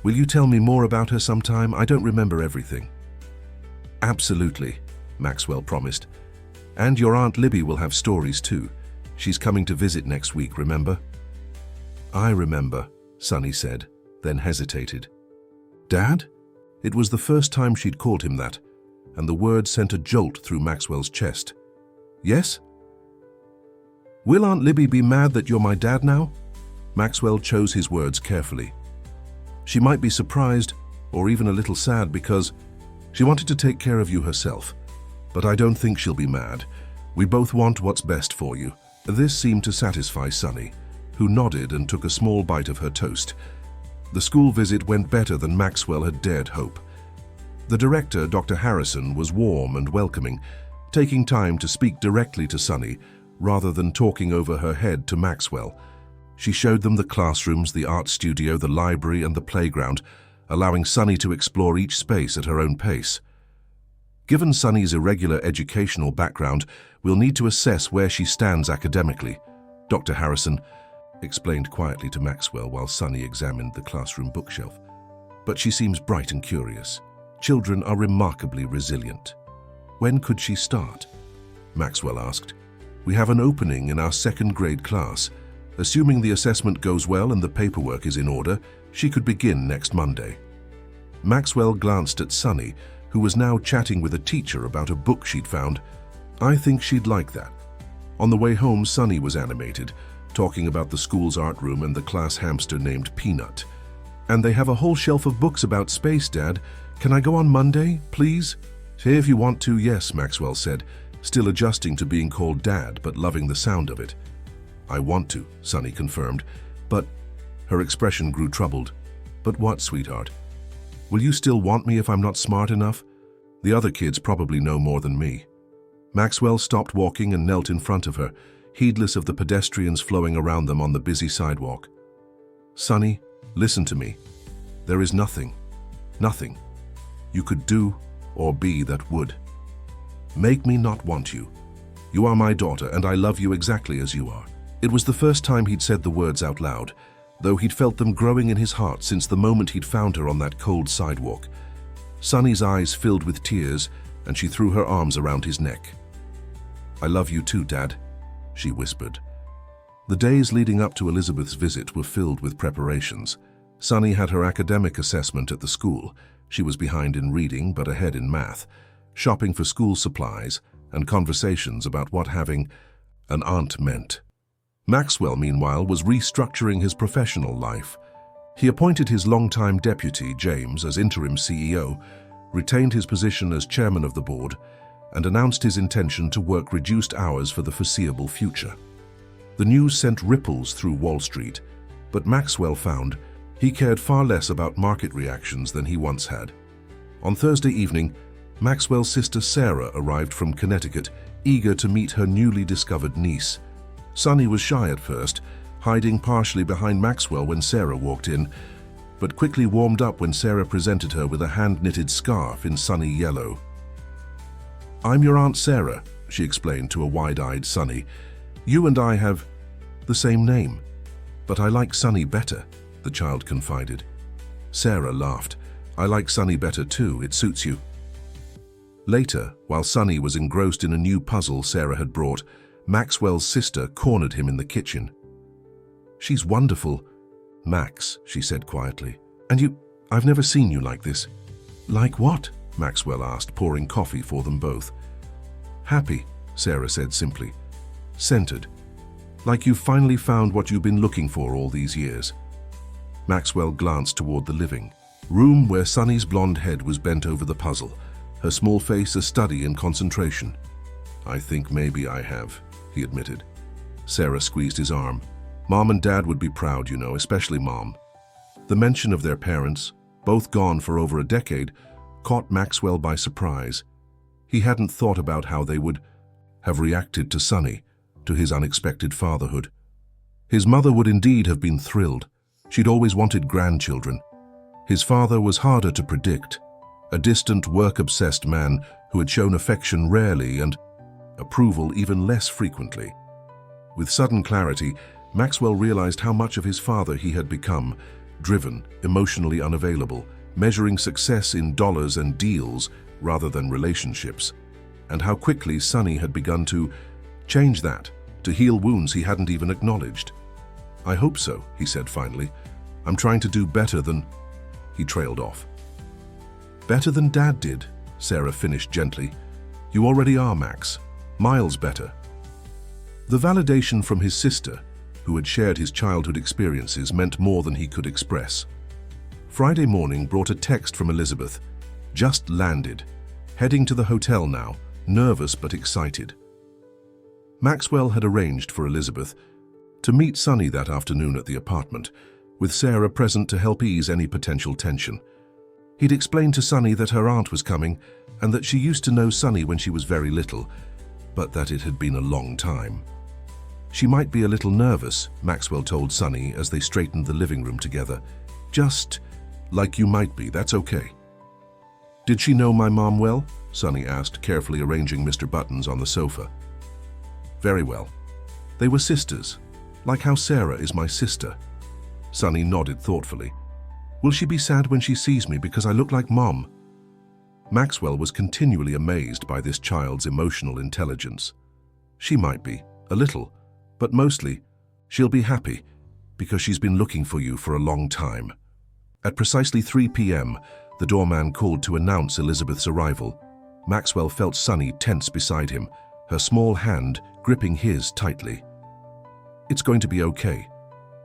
"Will you tell me more about her sometime? I don't remember everything." Absolutely, Maxwell promised. And your Aunt Libby will have stories too. She's coming to visit next week, remember? I remember, Sunny said, then hesitated. Dad? It was the first time she'd called him that, and the word sent a jolt through Maxwell's chest. Yes? Will Aunt Libby be mad that you're my dad now? Maxwell chose his words carefully. She might be surprised, or even a little sad, because she wanted to take care of you herself. But I don't think she'll be mad. We both want what's best for you. This seemed to satisfy Sunny, who nodded and took a small bite of her toast. The school visit went better than Maxwell had dared hope. The director, Dr. Harrison, was warm and welcoming, taking time to speak directly to Sunny rather than talking over her head to Maxwell. She showed them the classrooms, the art studio, the library, and the playground, allowing Sunny to explore each space at her own pace. Given Sunny's irregular educational background, we'll need to assess where she stands academically, Dr. Harrison explained quietly to Maxwell while Sunny examined the classroom bookshelf. But she seems bright and curious. Children are remarkably resilient. When could she start? Maxwell asked. We have an opening in our second grade class. Assuming the assessment goes well and the paperwork is in order, she could begin next Monday. Maxwell glanced at Sunny, who was now chatting with a teacher about a book she'd found. I think she'd like that. On the way home, Sunny was animated, talking about the school's art room and the class hamster named Peanut. And they have a whole shelf of books about space, Dad. Can I go on Monday, please? Say if you want to, yes, Maxwell said, still adjusting to being called Dad, but loving the sound of it. I want to, Sunny confirmed, but her expression grew troubled. But what, sweetheart? Will you still want me if I'm not smart enough? The other kids probably know more than me. Maxwell stopped walking and knelt in front of her, heedless of the pedestrians flowing around them on the busy sidewalk. Sunny, listen to me. There is nothing you could do or be that would make me not want you. You are my daughter, and I love you exactly as you are. It was the first time he'd said the words out loud, though he'd felt them growing in his heart since the moment he'd found her on that cold sidewalk. Sunny's eyes filled with tears, and she threw her arms around his neck. I love you too, Dad, she whispered. The days leading up to Elizabeth's visit were filled with preparations. Sunny had her academic assessment at the school. She was behind in reading, but ahead in math, shopping for school supplies, and conversations about what having an aunt meant. Maxwell, meanwhile, was restructuring his professional life. He appointed his longtime deputy, James, as interim CEO, retained his position as chairman of the board, and announced his intention to work reduced hours for the foreseeable future. The news sent ripples through Wall Street, but Maxwell found he cared far less about market reactions than he once had. On Thursday evening, Maxwell's sister Sarah arrived from Connecticut, eager to meet her newly discovered niece. Sunny was shy at first, hiding partially behind Maxwell when Sarah walked in, but quickly warmed up when Sarah presented her with a hand-knitted scarf in sunny yellow. I'm your Aunt Sarah, she explained to a wide-eyed Sunny. You and I have the same name, but I like Sunny better, the child confided. Sarah laughed. I like Sunny better too, it suits you. Later, while Sunny was engrossed in a new puzzle Sarah had brought, Maxwell's sister cornered him in the kitchen. She's wonderful, Max, she said quietly. And I've never seen you like this. Like what? Maxwell asked, pouring coffee for them both. Happy, Sarah said simply. Centered. Like you've finally found what you've been looking for all these years. Maxwell glanced toward the living room where Sunny's blonde head was bent over the puzzle, her small face a study in concentration. I think maybe I have, he admitted. Sarah squeezed his arm. Mom and Dad would be proud, you know, especially Mom. The mention of their parents, both gone for over a decade, caught Maxwell by surprise. He hadn't thought about how they would have reacted to Sunny, to his unexpected fatherhood. His mother would indeed have been thrilled. She'd always wanted grandchildren. His father was harder to predict, a distant, work-obsessed man who had shown affection rarely and approval even less frequently. With sudden clarity, Maxwell realized how much of his father he had become, driven, emotionally unavailable, measuring success in dollars and deals rather than relationships, and how quickly Sonny had begun to change that, to heal wounds he hadn't even acknowledged. "I hope so," he said finally. "I'm trying to do better than—" He trailed off. "Better than Dad did," Sarah finished gently. "You already are, Max. Miles better." The validation from his sister, who had shared his childhood experiences, meant more than he could express. Friday morning brought a text from Elizabeth. "Just landed. Heading to the hotel now, nervous but excited." Maxwell had arranged for Elizabeth to meet Sonny that afternoon at the apartment, with Sarah present to help ease any potential tension. He'd explained to Sonny that her aunt was coming and that she used to know Sonny when she was very little, but that it had been a long time. "She might be a little nervous," Maxwell told Sonny as they straightened the living room together. "Just like you might be, that's okay." "Did she know my mom well?" Sonny asked, carefully arranging Mr. Buttons on the sofa. "Very well. They were sisters, like how Sarah is my sister." Sonny nodded thoughtfully. "Will she be sad when she sees me because I look like Mom?" Maxwell was continually amazed by this child's emotional intelligence. "She might be, a little, but mostly, she'll be happy because she's been looking for you for a long time." At precisely 3 p.m., the doorman called to announce Elizabeth's arrival. Maxwell felt Sonny tense beside him, her small hand gripping his tightly. "It's going to be okay,"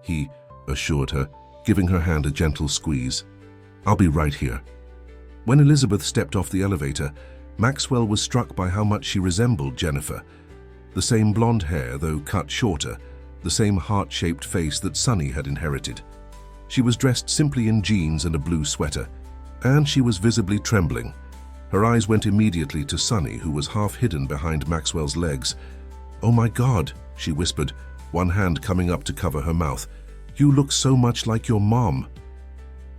he assured her, giving her hand a gentle squeeze. "I'll be right here." When Elizabeth stepped off the elevator, Maxwell was struck by how much she resembled Jennifer. The same blonde hair, though cut shorter, the same heart-shaped face that Sonny had inherited. She was dressed simply in jeans and a blue sweater, and she was visibly trembling. Her eyes went immediately to Sonny, who was half hidden behind Maxwell's legs. "Oh my God," she whispered, one hand coming up to cover her mouth. "You look so much like your mom."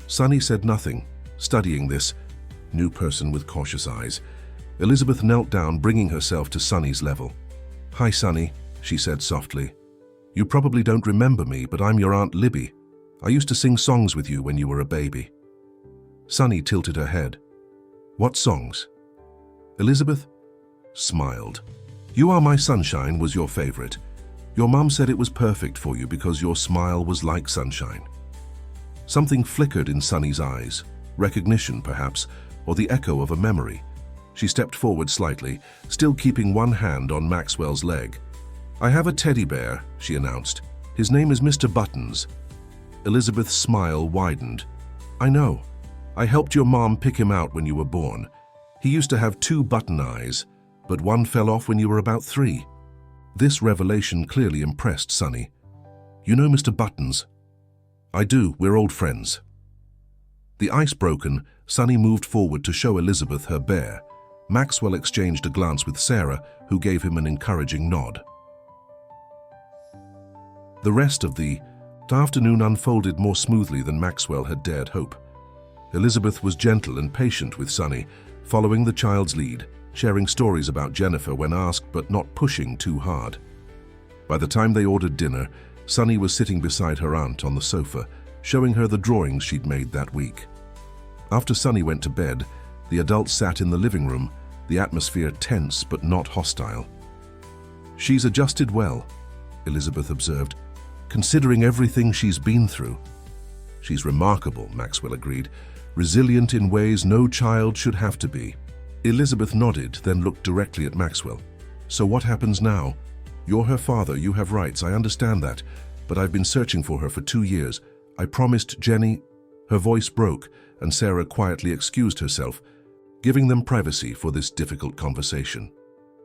Sonny said nothing, studying this new person with cautious eyes. Elizabeth knelt down, bringing herself to Sonny's level. "Hi, Sonny," she said softly. "You probably don't remember me, but I'm your Aunt Libby. I used to sing songs with you when you were a baby." Sonny tilted her head. "What songs?" Elizabeth smiled. "You Are My Sunshine was your favorite. Your mom said it was perfect for you because your smile was like sunshine." Something flickered in Sonny's eyes, recognition perhaps, or the echo of a memory. She stepped forward slightly, still keeping one hand on Maxwell's leg. "I have a teddy bear," she announced. "His name is Mr. Buttons." Elizabeth's smile widened. "I know. I helped your mom pick him out when you were born. He used to have 2 button eyes, but one fell off when you were about 3. This revelation clearly impressed Sonny. "You know Mr. Buttons?" "I do. We're old friends." The ice broken, Sonny moved forward to show Elizabeth her bear. Maxwell exchanged a glance with Sarah, who gave him an encouraging nod. The rest of the afternoon unfolded more smoothly than Maxwell had dared hope. Elizabeth was gentle and patient with Sonny, following the child's lead, sharing stories about Jennifer when asked but not pushing too hard. By the time they ordered dinner, Sonny was sitting beside her aunt on the sofa, showing her the drawings she'd made that week. After Sonny went to bed, the adults sat in the living room, the atmosphere tense but not hostile. "She's adjusted well," Elizabeth observed, "considering everything she's been through." "She's remarkable," Maxwell agreed, "resilient in ways no child should have to be." Elizabeth nodded, then looked directly at Maxwell. "So what happens now? You're her father, you have rights, I understand that, but I've been searching for her for 2 years. I promised Jenny—" Her voice broke, and Sarah quietly excused herself, giving them privacy for this difficult conversation.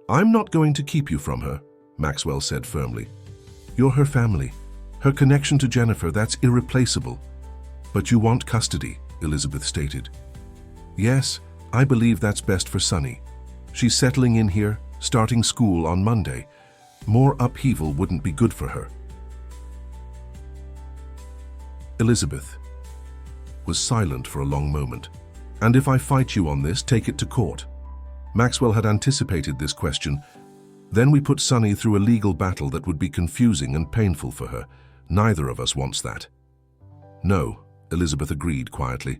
"I'm not going to keep you from her," Maxwell said firmly. "You're her family. Her connection to Jennifer, that's irreplaceable." "But you want custody," Elizabeth stated. "Yes, I believe that's best for Sonny. She's settling in here, starting school on Monday. More upheaval wouldn't be good for her." Elizabeth was silent for a long moment. "And if I fight you on this, take it to court?" Maxwell had anticipated this question. "Then we put Sonny through a legal battle that would be confusing and painful for her. Neither of us wants that." "No," Elizabeth agreed quietly.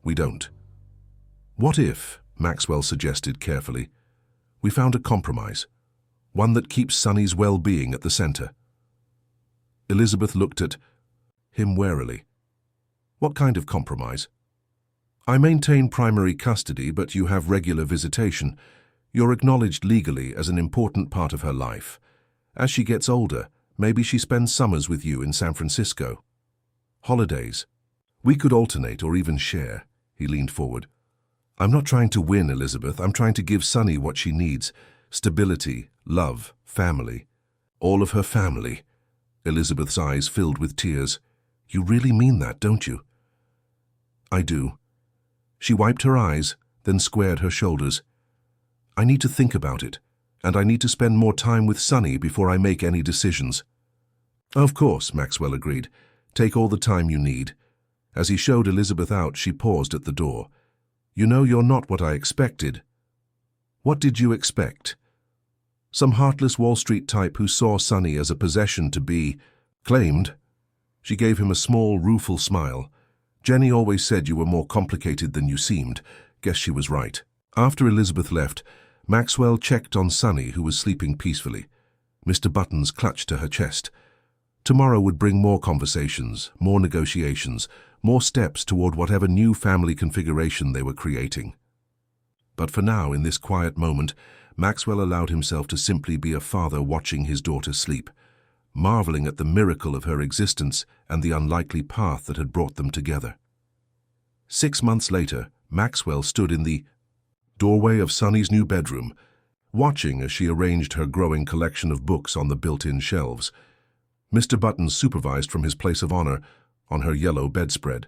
We don't. What if, Maxwell suggested carefully, we found a compromise, one that keeps Sunny's well-being at the center? Elizabeth looked at him warily. What kind of compromise? I maintain primary custody, but you have regular visitation. You're acknowledged legally as an important part of her life. As she gets older, maybe she spends summers with you in San Francisco. Holidays. We could alternate or even share. He leaned forward. I'm not trying to win, Elizabeth. I'm trying to give Sunny what she needs. Stability, love, family. All of her family. Elizabeth's eyes filled with tears. You really mean that, don't you? I do. She wiped her eyes, then squared her shoulders. I need to think about it, and I need to spend more time with Sunny before I make any decisions. Of course, Maxwell agreed. Take all the time you need. As he showed Elizabeth out, she paused at the door. You know, you're not what I expected. What did you expect? Some heartless Wall Street type who saw Sunny as a possession to be claimed. She gave him a small, rueful smile. Jenny always said you were more complicated than you seemed. Guess she was right. After Elizabeth left, Maxwell checked on Sunny, who was sleeping peacefully. Mr. Buttons clutched to her chest. Tomorrow would bring more conversations, more negotiations, more steps toward whatever new family configuration they were creating. But for now, in this quiet moment, Maxwell allowed himself to simply be a father watching his daughter sleep, marveling at the miracle of her existence and the unlikely path that had brought them together. 6 months later, Maxwell stood in the doorway of Sunny's new bedroom, watching as she arranged her growing collection of books on the built-in shelves. Mr. Buttons supervised from his place of honor on her yellow bedspread.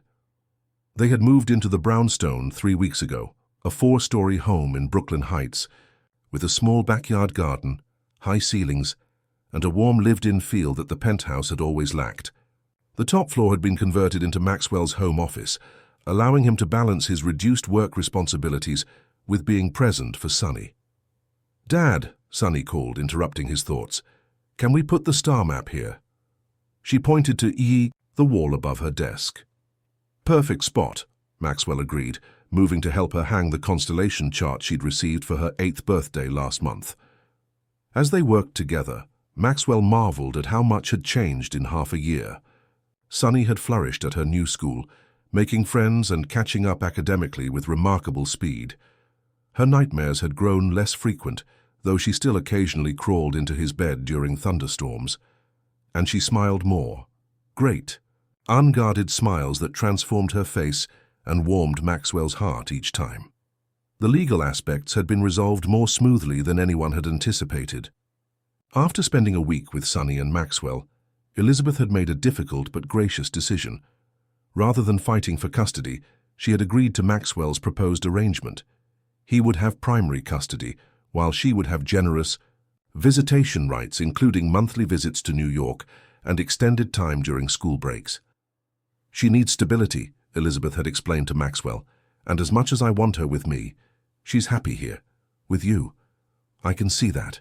They had moved into the brownstone 3 weeks ago, a 4-story home in Brooklyn Heights, with a small backyard garden, high ceilings, and a warm lived-in feel that the penthouse had always lacked. The top floor had been converted into Maxwell's home office, allowing him to balance his reduced work responsibilities with being present for Sunny. Dad, Sunny called, interrupting his thoughts. Can we put the star map here? She pointed to the wall above her desk. Perfect spot, Maxwell agreed, moving to help her hang the constellation chart she'd received for her 8th birthday last month. As they worked together, Maxwell marveled at how much had changed in half a year. Sunny had flourished at her new school, making friends and catching up academically with remarkable speed. Her nightmares had grown less frequent, though she still occasionally crawled into his bed during thunderstorms. And she smiled more. Great, unguarded smiles that transformed her face and warmed Maxwell's heart each time. The legal aspects had been resolved more smoothly than anyone had anticipated. After spending a week with Sunny and Maxwell, Elizabeth had made a difficult but gracious decision. Rather than fighting for custody, she had agreed to Maxwell's proposed arrangement. He would have primary custody, while she would have generous visitation rights, including monthly visits to New York and extended time during school breaks. She needs stability, Elizabeth had explained to Maxwell, and as much as I want her with me, she's happy here, with you. I can see that.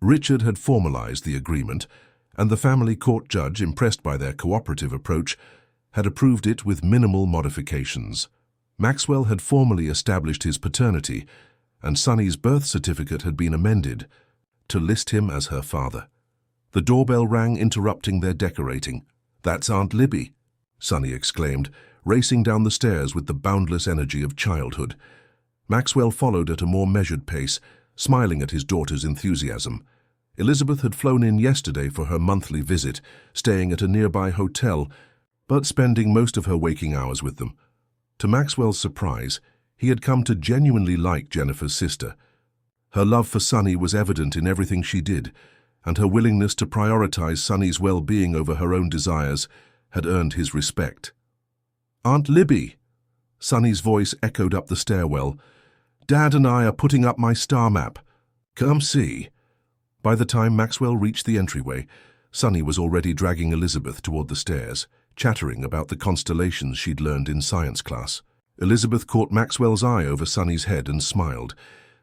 Richard had formalized the agreement, and the family court judge, impressed by their cooperative approach, had approved it with minimal modifications. Maxwell had formally established his paternity, and Sunny's birth certificate had been amended to list him as her father. The doorbell rang, interrupting their decorating. "That's Aunt Libby," Sunny exclaimed, racing down the stairs with the boundless energy of childhood. Maxwell followed at a more measured pace, smiling at his daughter's enthusiasm. Elizabeth had flown in yesterday for her monthly visit, staying at a nearby hotel, but spending most of her waking hours with them. To Maxwell's surprise, he had come to genuinely like Jennifer's sister. Her love for Sunny was evident in everything she did, and her willingness to prioritize Sunny's well-being over her own desires had earned his respect. "Aunt Libby!" Sunny's voice echoed up the stairwell. "Dad and I are putting up my star map. Come see." By the time Maxwell reached the entryway, Sunny was already dragging Elizabeth toward the stairs, chattering about the constellations she'd learned in science class. Elizabeth caught Maxwell's eye over Sunny's head and smiled,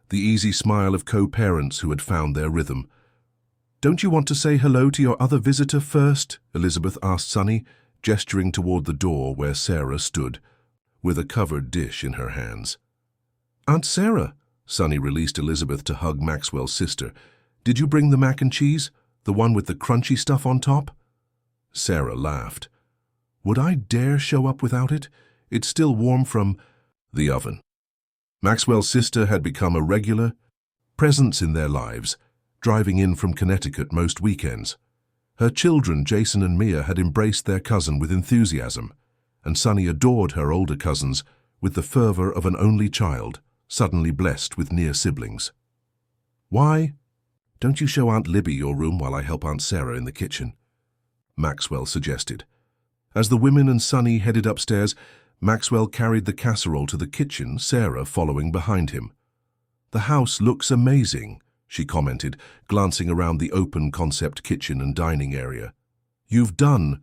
the easy smile of co-parents who had found their rhythm. "Don't you want to say hello to your other visitor first?" Elizabeth asked Sunny, gesturing toward the door where Sarah stood. with a covered dish in her hands. "Aunt Sarah," Sonny released Elizabeth to hug Maxwell's sister. "Did you bring the mac and cheese? The one with the crunchy stuff on top?" Sarah laughed. "Would I dare show up without it? It's still warm from the oven." Maxwell's sister had become a regular presence in their lives, driving in from Connecticut most weekends. Her children, Jason and Mia, had embraced their cousin with enthusiasm, and Sonny adored her older cousins with the fervor of an only child, suddenly blessed with near siblings. "Why don't you show Aunt Libby your room while I help Aunt Sarah in the kitchen?" Maxwell suggested. As the women and Sonny headed upstairs, Maxwell carried the casserole to the kitchen, Sarah following behind him. "The house looks amazing," she commented, glancing around the open-concept kitchen and dining area. "You've done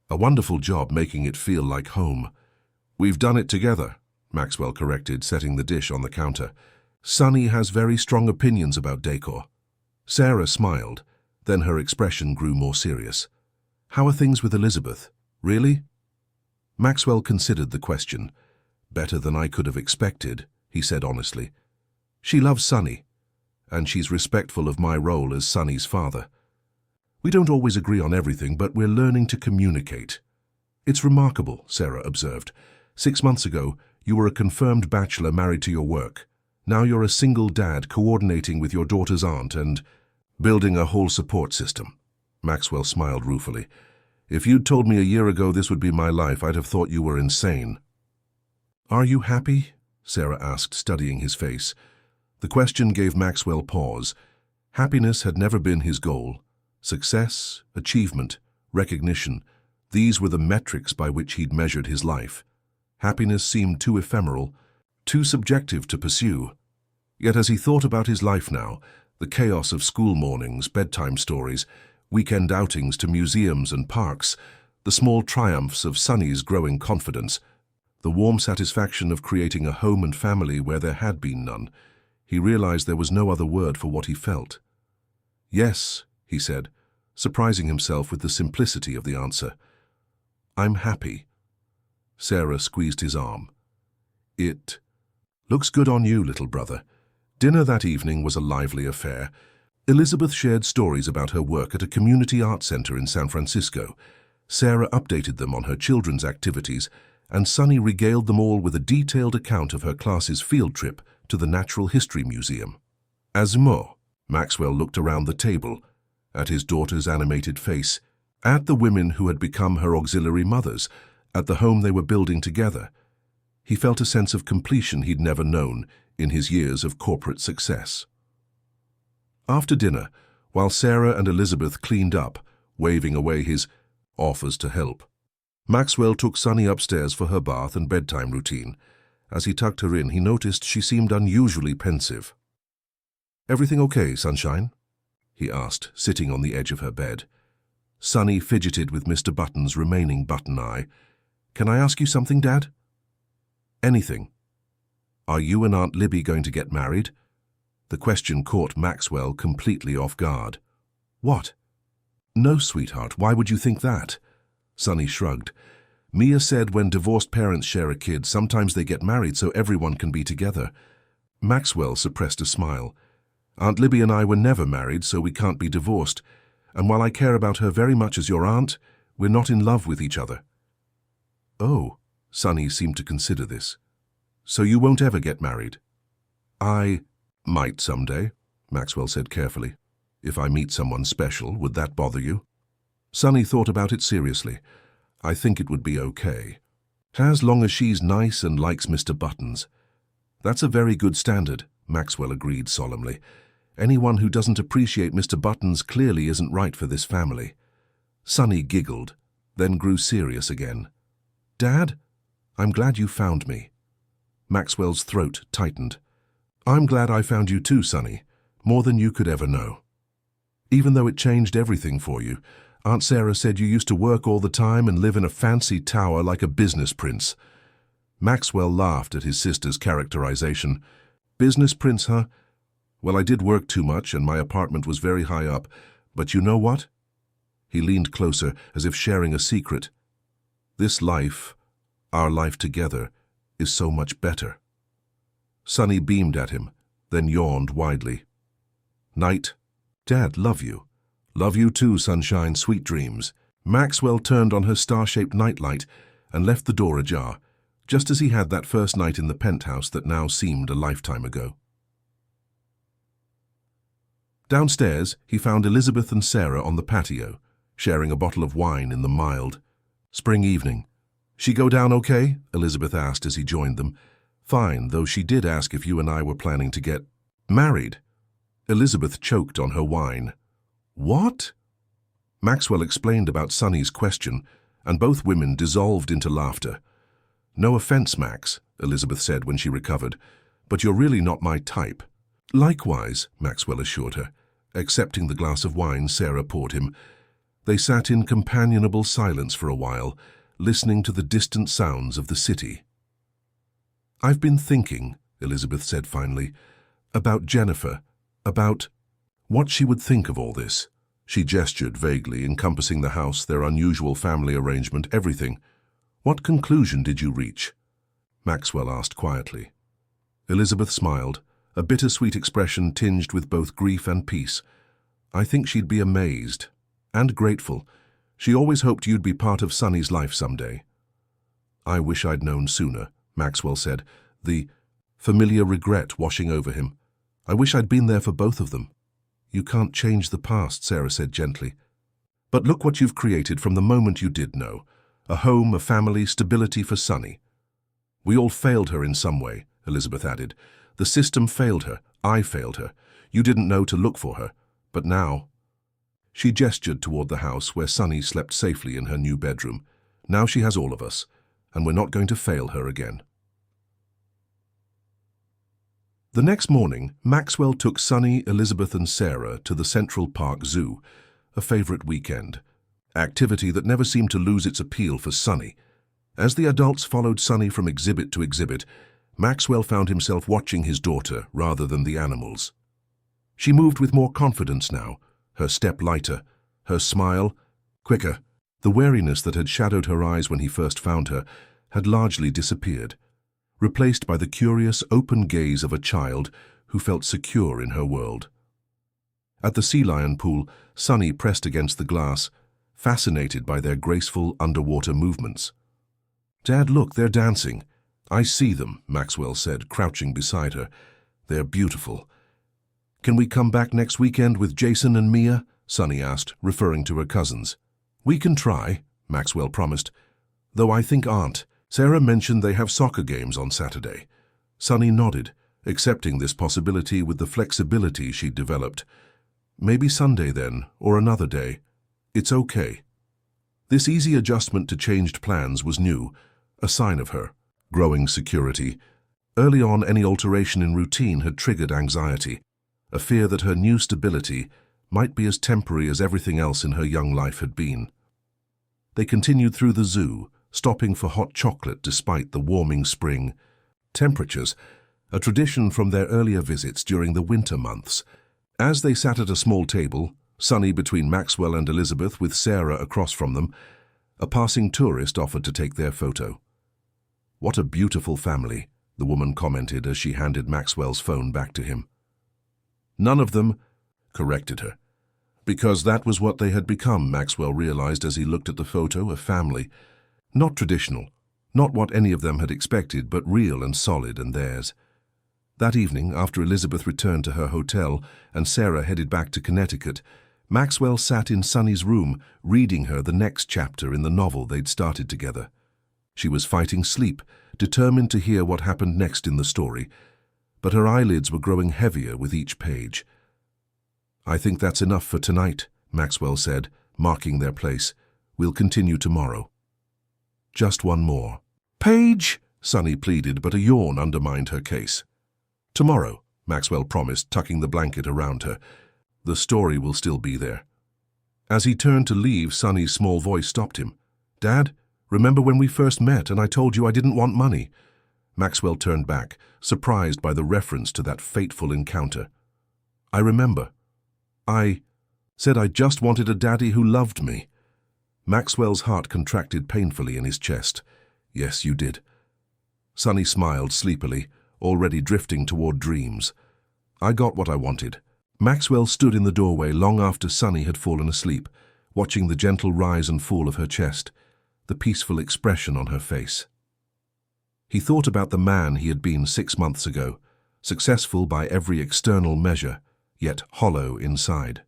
a wonderful job making it feel like home." "We've done it together," Maxwell corrected, setting the dish on the counter. "Sonny has very strong opinions about decor." Sarah smiled, then her expression grew more serious. "How are things with Elizabeth? Really?" Maxwell considered the question. "Better than I could have expected," he said honestly. "She loves Sonny, and she's respectful of my role as Sonny's father. We don't always agree on everything, but we're learning to communicate." "It's remarkable," Sarah observed. 6 months ago, you were a confirmed bachelor married to your work. Now you're a single dad coordinating with your daughter's aunt and building a whole support system." Maxwell smiled ruefully. "If you'd told me a year ago this would be my life, I'd have thought you were insane." "Are you happy?" Sarah asked, studying his face. The question gave Maxwell pause. Happiness had never been his goal. Success, achievement, recognition, these were the metrics by which he'd measured his life. Happiness seemed too ephemeral, too subjective to pursue. Yet as he thought about his life now, the chaos of school mornings, bedtime stories, weekend outings to museums and parks, the small triumphs of Sonny's growing confidence, the warm satisfaction of creating a home and family where there had been none, he realized there was no other word for what he felt. "Yes," he said, surprising himself with the simplicity of the answer. "I'm happy." Sarah squeezed his arm. "It looks good on you, little brother." Dinner that evening was a lively affair. Elizabeth shared stories about her work at a community art center in San Francisco. Sarah updated them on her children's activities, and Sonny regaled them all with a detailed account of her class's field trip to the Natural History Museum. "Asmo," Maxwell looked around the table, at his daughter's animated face, at the women who had become her auxiliary mothers, at the home they were building together. He felt a sense of completion he'd never known in his years of corporate success. After dinner, while Sarah and Elizabeth cleaned up, waving away his offers to help, Maxwell took Sonny upstairs for her bath and bedtime routine. As he tucked her in, he noticed she seemed unusually pensive. "Everything okay, sunshine?" he asked, sitting on the edge of her bed. Sonny fidgeted with Mr. Button's remaining button eye. "Can I ask you something, Dad?" "Anything." "Are you and Aunt Libby going to get married?" The question caught Maxwell completely off guard. "What?" "No, sweetheart, why would you think that?" Sonny shrugged. "Mia said when divorced parents share a kid, sometimes they get married so everyone can be together." Maxwell suppressed a smile. "Aunt Libby and I were never married, so we can't be divorced. And while I care about her very much as your aunt, we're not in love with each other." "Oh," Sonny seemed to consider this. "So you won't ever get married?" "I might someday," Maxwell said carefully. "If I meet someone special, would that bother you?" Sonny thought about it seriously. "I think it would be okay. As long as she's nice and likes Mr. Buttons." "That's a very good standard," Maxwell agreed solemnly. "Anyone who doesn't appreciate Mr. Buttons clearly isn't right for this family." Sonny giggled, then grew serious again. "Dad, I'm glad you found me." Maxwell's throat tightened. "I'm glad I found you too, Sonny, more than you could ever know. Even though it changed everything for you, Aunt Sarah said you used to work all the time and live in a fancy tower like a business prince." Maxwell laughed at his sister's characterization. "Business prince, huh? Well, I did work too much and my apartment was very high up, but you know what?" He leaned closer, as if sharing a secret. "This life, our life together, is so much better." Sonny beamed at him, then yawned widely. "Night. Dad, love you." "Love you too, sunshine, sweet dreams." Maxwell turned on her star-shaped nightlight and left the door ajar, just as he had that first night in the penthouse that now seemed a lifetime ago. Downstairs, he found Elizabeth and Sarah on the patio, sharing a bottle of wine in the mild spring evening. "She go down okay?" Elizabeth asked as he joined them. "Fine, though she did ask if you and I were planning to get married." Elizabeth choked on her wine. "What?" Maxwell explained about Sonny's question, and both women dissolved into laughter. "No offense, Max," Elizabeth said when she recovered, "but you're really not my type." "Likewise," Maxwell assured her, accepting the glass of wine Sarah poured him. They sat in companionable silence for a while, listening to the distant sounds of the city. "I've been thinking," Elizabeth said finally, "about Jennifer, about what she would think of all this." She gestured vaguely, encompassing the house, their unusual family arrangement, everything. "What conclusion did you reach?" Maxwell asked quietly. Elizabeth smiled, a bittersweet expression tinged with both grief and peace. "I think she'd be amazed and grateful. She always hoped you'd be part of Sonny's life someday." "I wish I'd known sooner," Maxwell said, the familiar regret washing over him. "I wish I'd been there for both of them." "You can't change the past," Sarah said gently. "But look what you've created from the moment you did know. A home, a family, stability for Sonny." "We all failed her in some way," Elizabeth added. "The system failed her. I failed her. You didn't know to look for her. But now—" She gestured toward the house where Sonny slept safely in her new bedroom. "Now she has all of us, and we're not going to fail her again." The next morning, Maxwell took Sonny, Elizabeth and Sarah to the Central Park Zoo, a favorite weekend activity that never seemed to lose its appeal for Sonny. As the adults followed Sonny from exhibit to exhibit, Maxwell found himself watching his daughter rather than the animals. She moved with more confidence now, her step lighter, her smile quicker. The wariness that had shadowed her eyes when he first found her had largely disappeared, replaced by the curious, open gaze of a child who felt secure in her world. At the sea lion pool, Sonny pressed against the glass, fascinated by their graceful underwater movements. "Dad, look, they're dancing." "I see them," Maxwell said, crouching beside her. "They're beautiful." "Can we come back next weekend with Jason and Mia?" Sonny asked, referring to her cousins. "We can try," Maxwell promised. "Though I think Aunt Sarah mentioned they have soccer games on Saturday." Sonny nodded, accepting this possibility with the flexibility she'd developed. "Maybe Sunday then, or another day. It's okay." This easy adjustment to changed plans was new, a sign of her growing security. Early on, any alteration in routine had triggered anxiety, a fear that her new stability might be as temporary as everything else in her young life had been. They continued through the zoo, stopping for hot chocolate despite the warming spring temperatures, a tradition from their earlier visits during the winter months. As they sat at a small table, Sonny between Maxwell and Elizabeth with Sarah across from them, a passing tourist offered to take their photo. "What a beautiful family," the woman commented as she handed Maxwell's phone back to him. "None of them," corrected her. Because that was what they had become, Maxwell realized as he looked at the photo, a family. Not traditional, not what any of them had expected, but real and solid and theirs. That evening, after Elizabeth returned to her hotel and Sarah headed back to Connecticut, Maxwell sat in Sonny's room, reading her the next chapter in the novel they'd started together. She was fighting sleep, determined to hear what happened next in the story, but her eyelids were growing heavier with each page. "I think that's enough for tonight," Maxwell said, marking their place. "We'll continue tomorrow." "Just one more." "Page," Sonny pleaded, but a yawn undermined her case. "Tomorrow," Maxwell promised, tucking the blanket around her. "The story will still be there." As he turned to leave, Sonny's small voice stopped him. "Dad, remember when we first met and I told you I didn't want money?" Maxwell turned back, surprised by the reference to that fateful encounter. "I remember. I said I just wanted a daddy who loved me." Maxwell's heart contracted painfully in his chest. "Yes, you did." Sonny smiled sleepily, already drifting toward dreams. I got what I wanted. Maxwell stood in the doorway long after Sonny had fallen asleep, watching the gentle rise and fall of her chest, the peaceful expression on her face. He thought about the man he had been 6 months ago, successful by every external measure, yet hollow inside.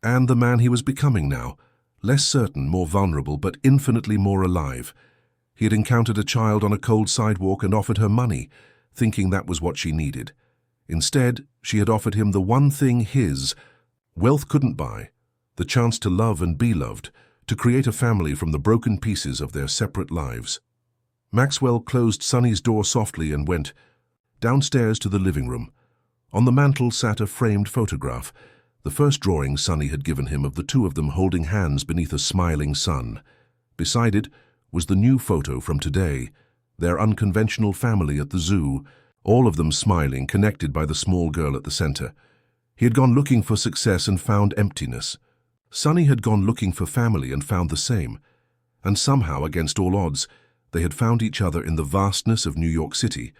And the man he was becoming now, less certain, more vulnerable, but infinitely more alive. He had encountered a child on a cold sidewalk and offered her money, thinking that was what she needed. Instead, she had offered him the one thing his wealth couldn't buy, the chance to love and be loved, to create a family from the broken pieces of their separate lives. Maxwell closed Sonny's door softly and went downstairs to the living room. On the mantel sat a framed photograph, the first drawing Sonny had given him of the two of them holding hands beneath a smiling sun. Beside it was the new photo from today, their unconventional family at the zoo, all of them smiling, connected by the small girl at the center. He had gone looking for success and found emptiness. Sonny had gone looking for family and found the same. And somehow, against all odds, they had found each other in the vastness of New York City,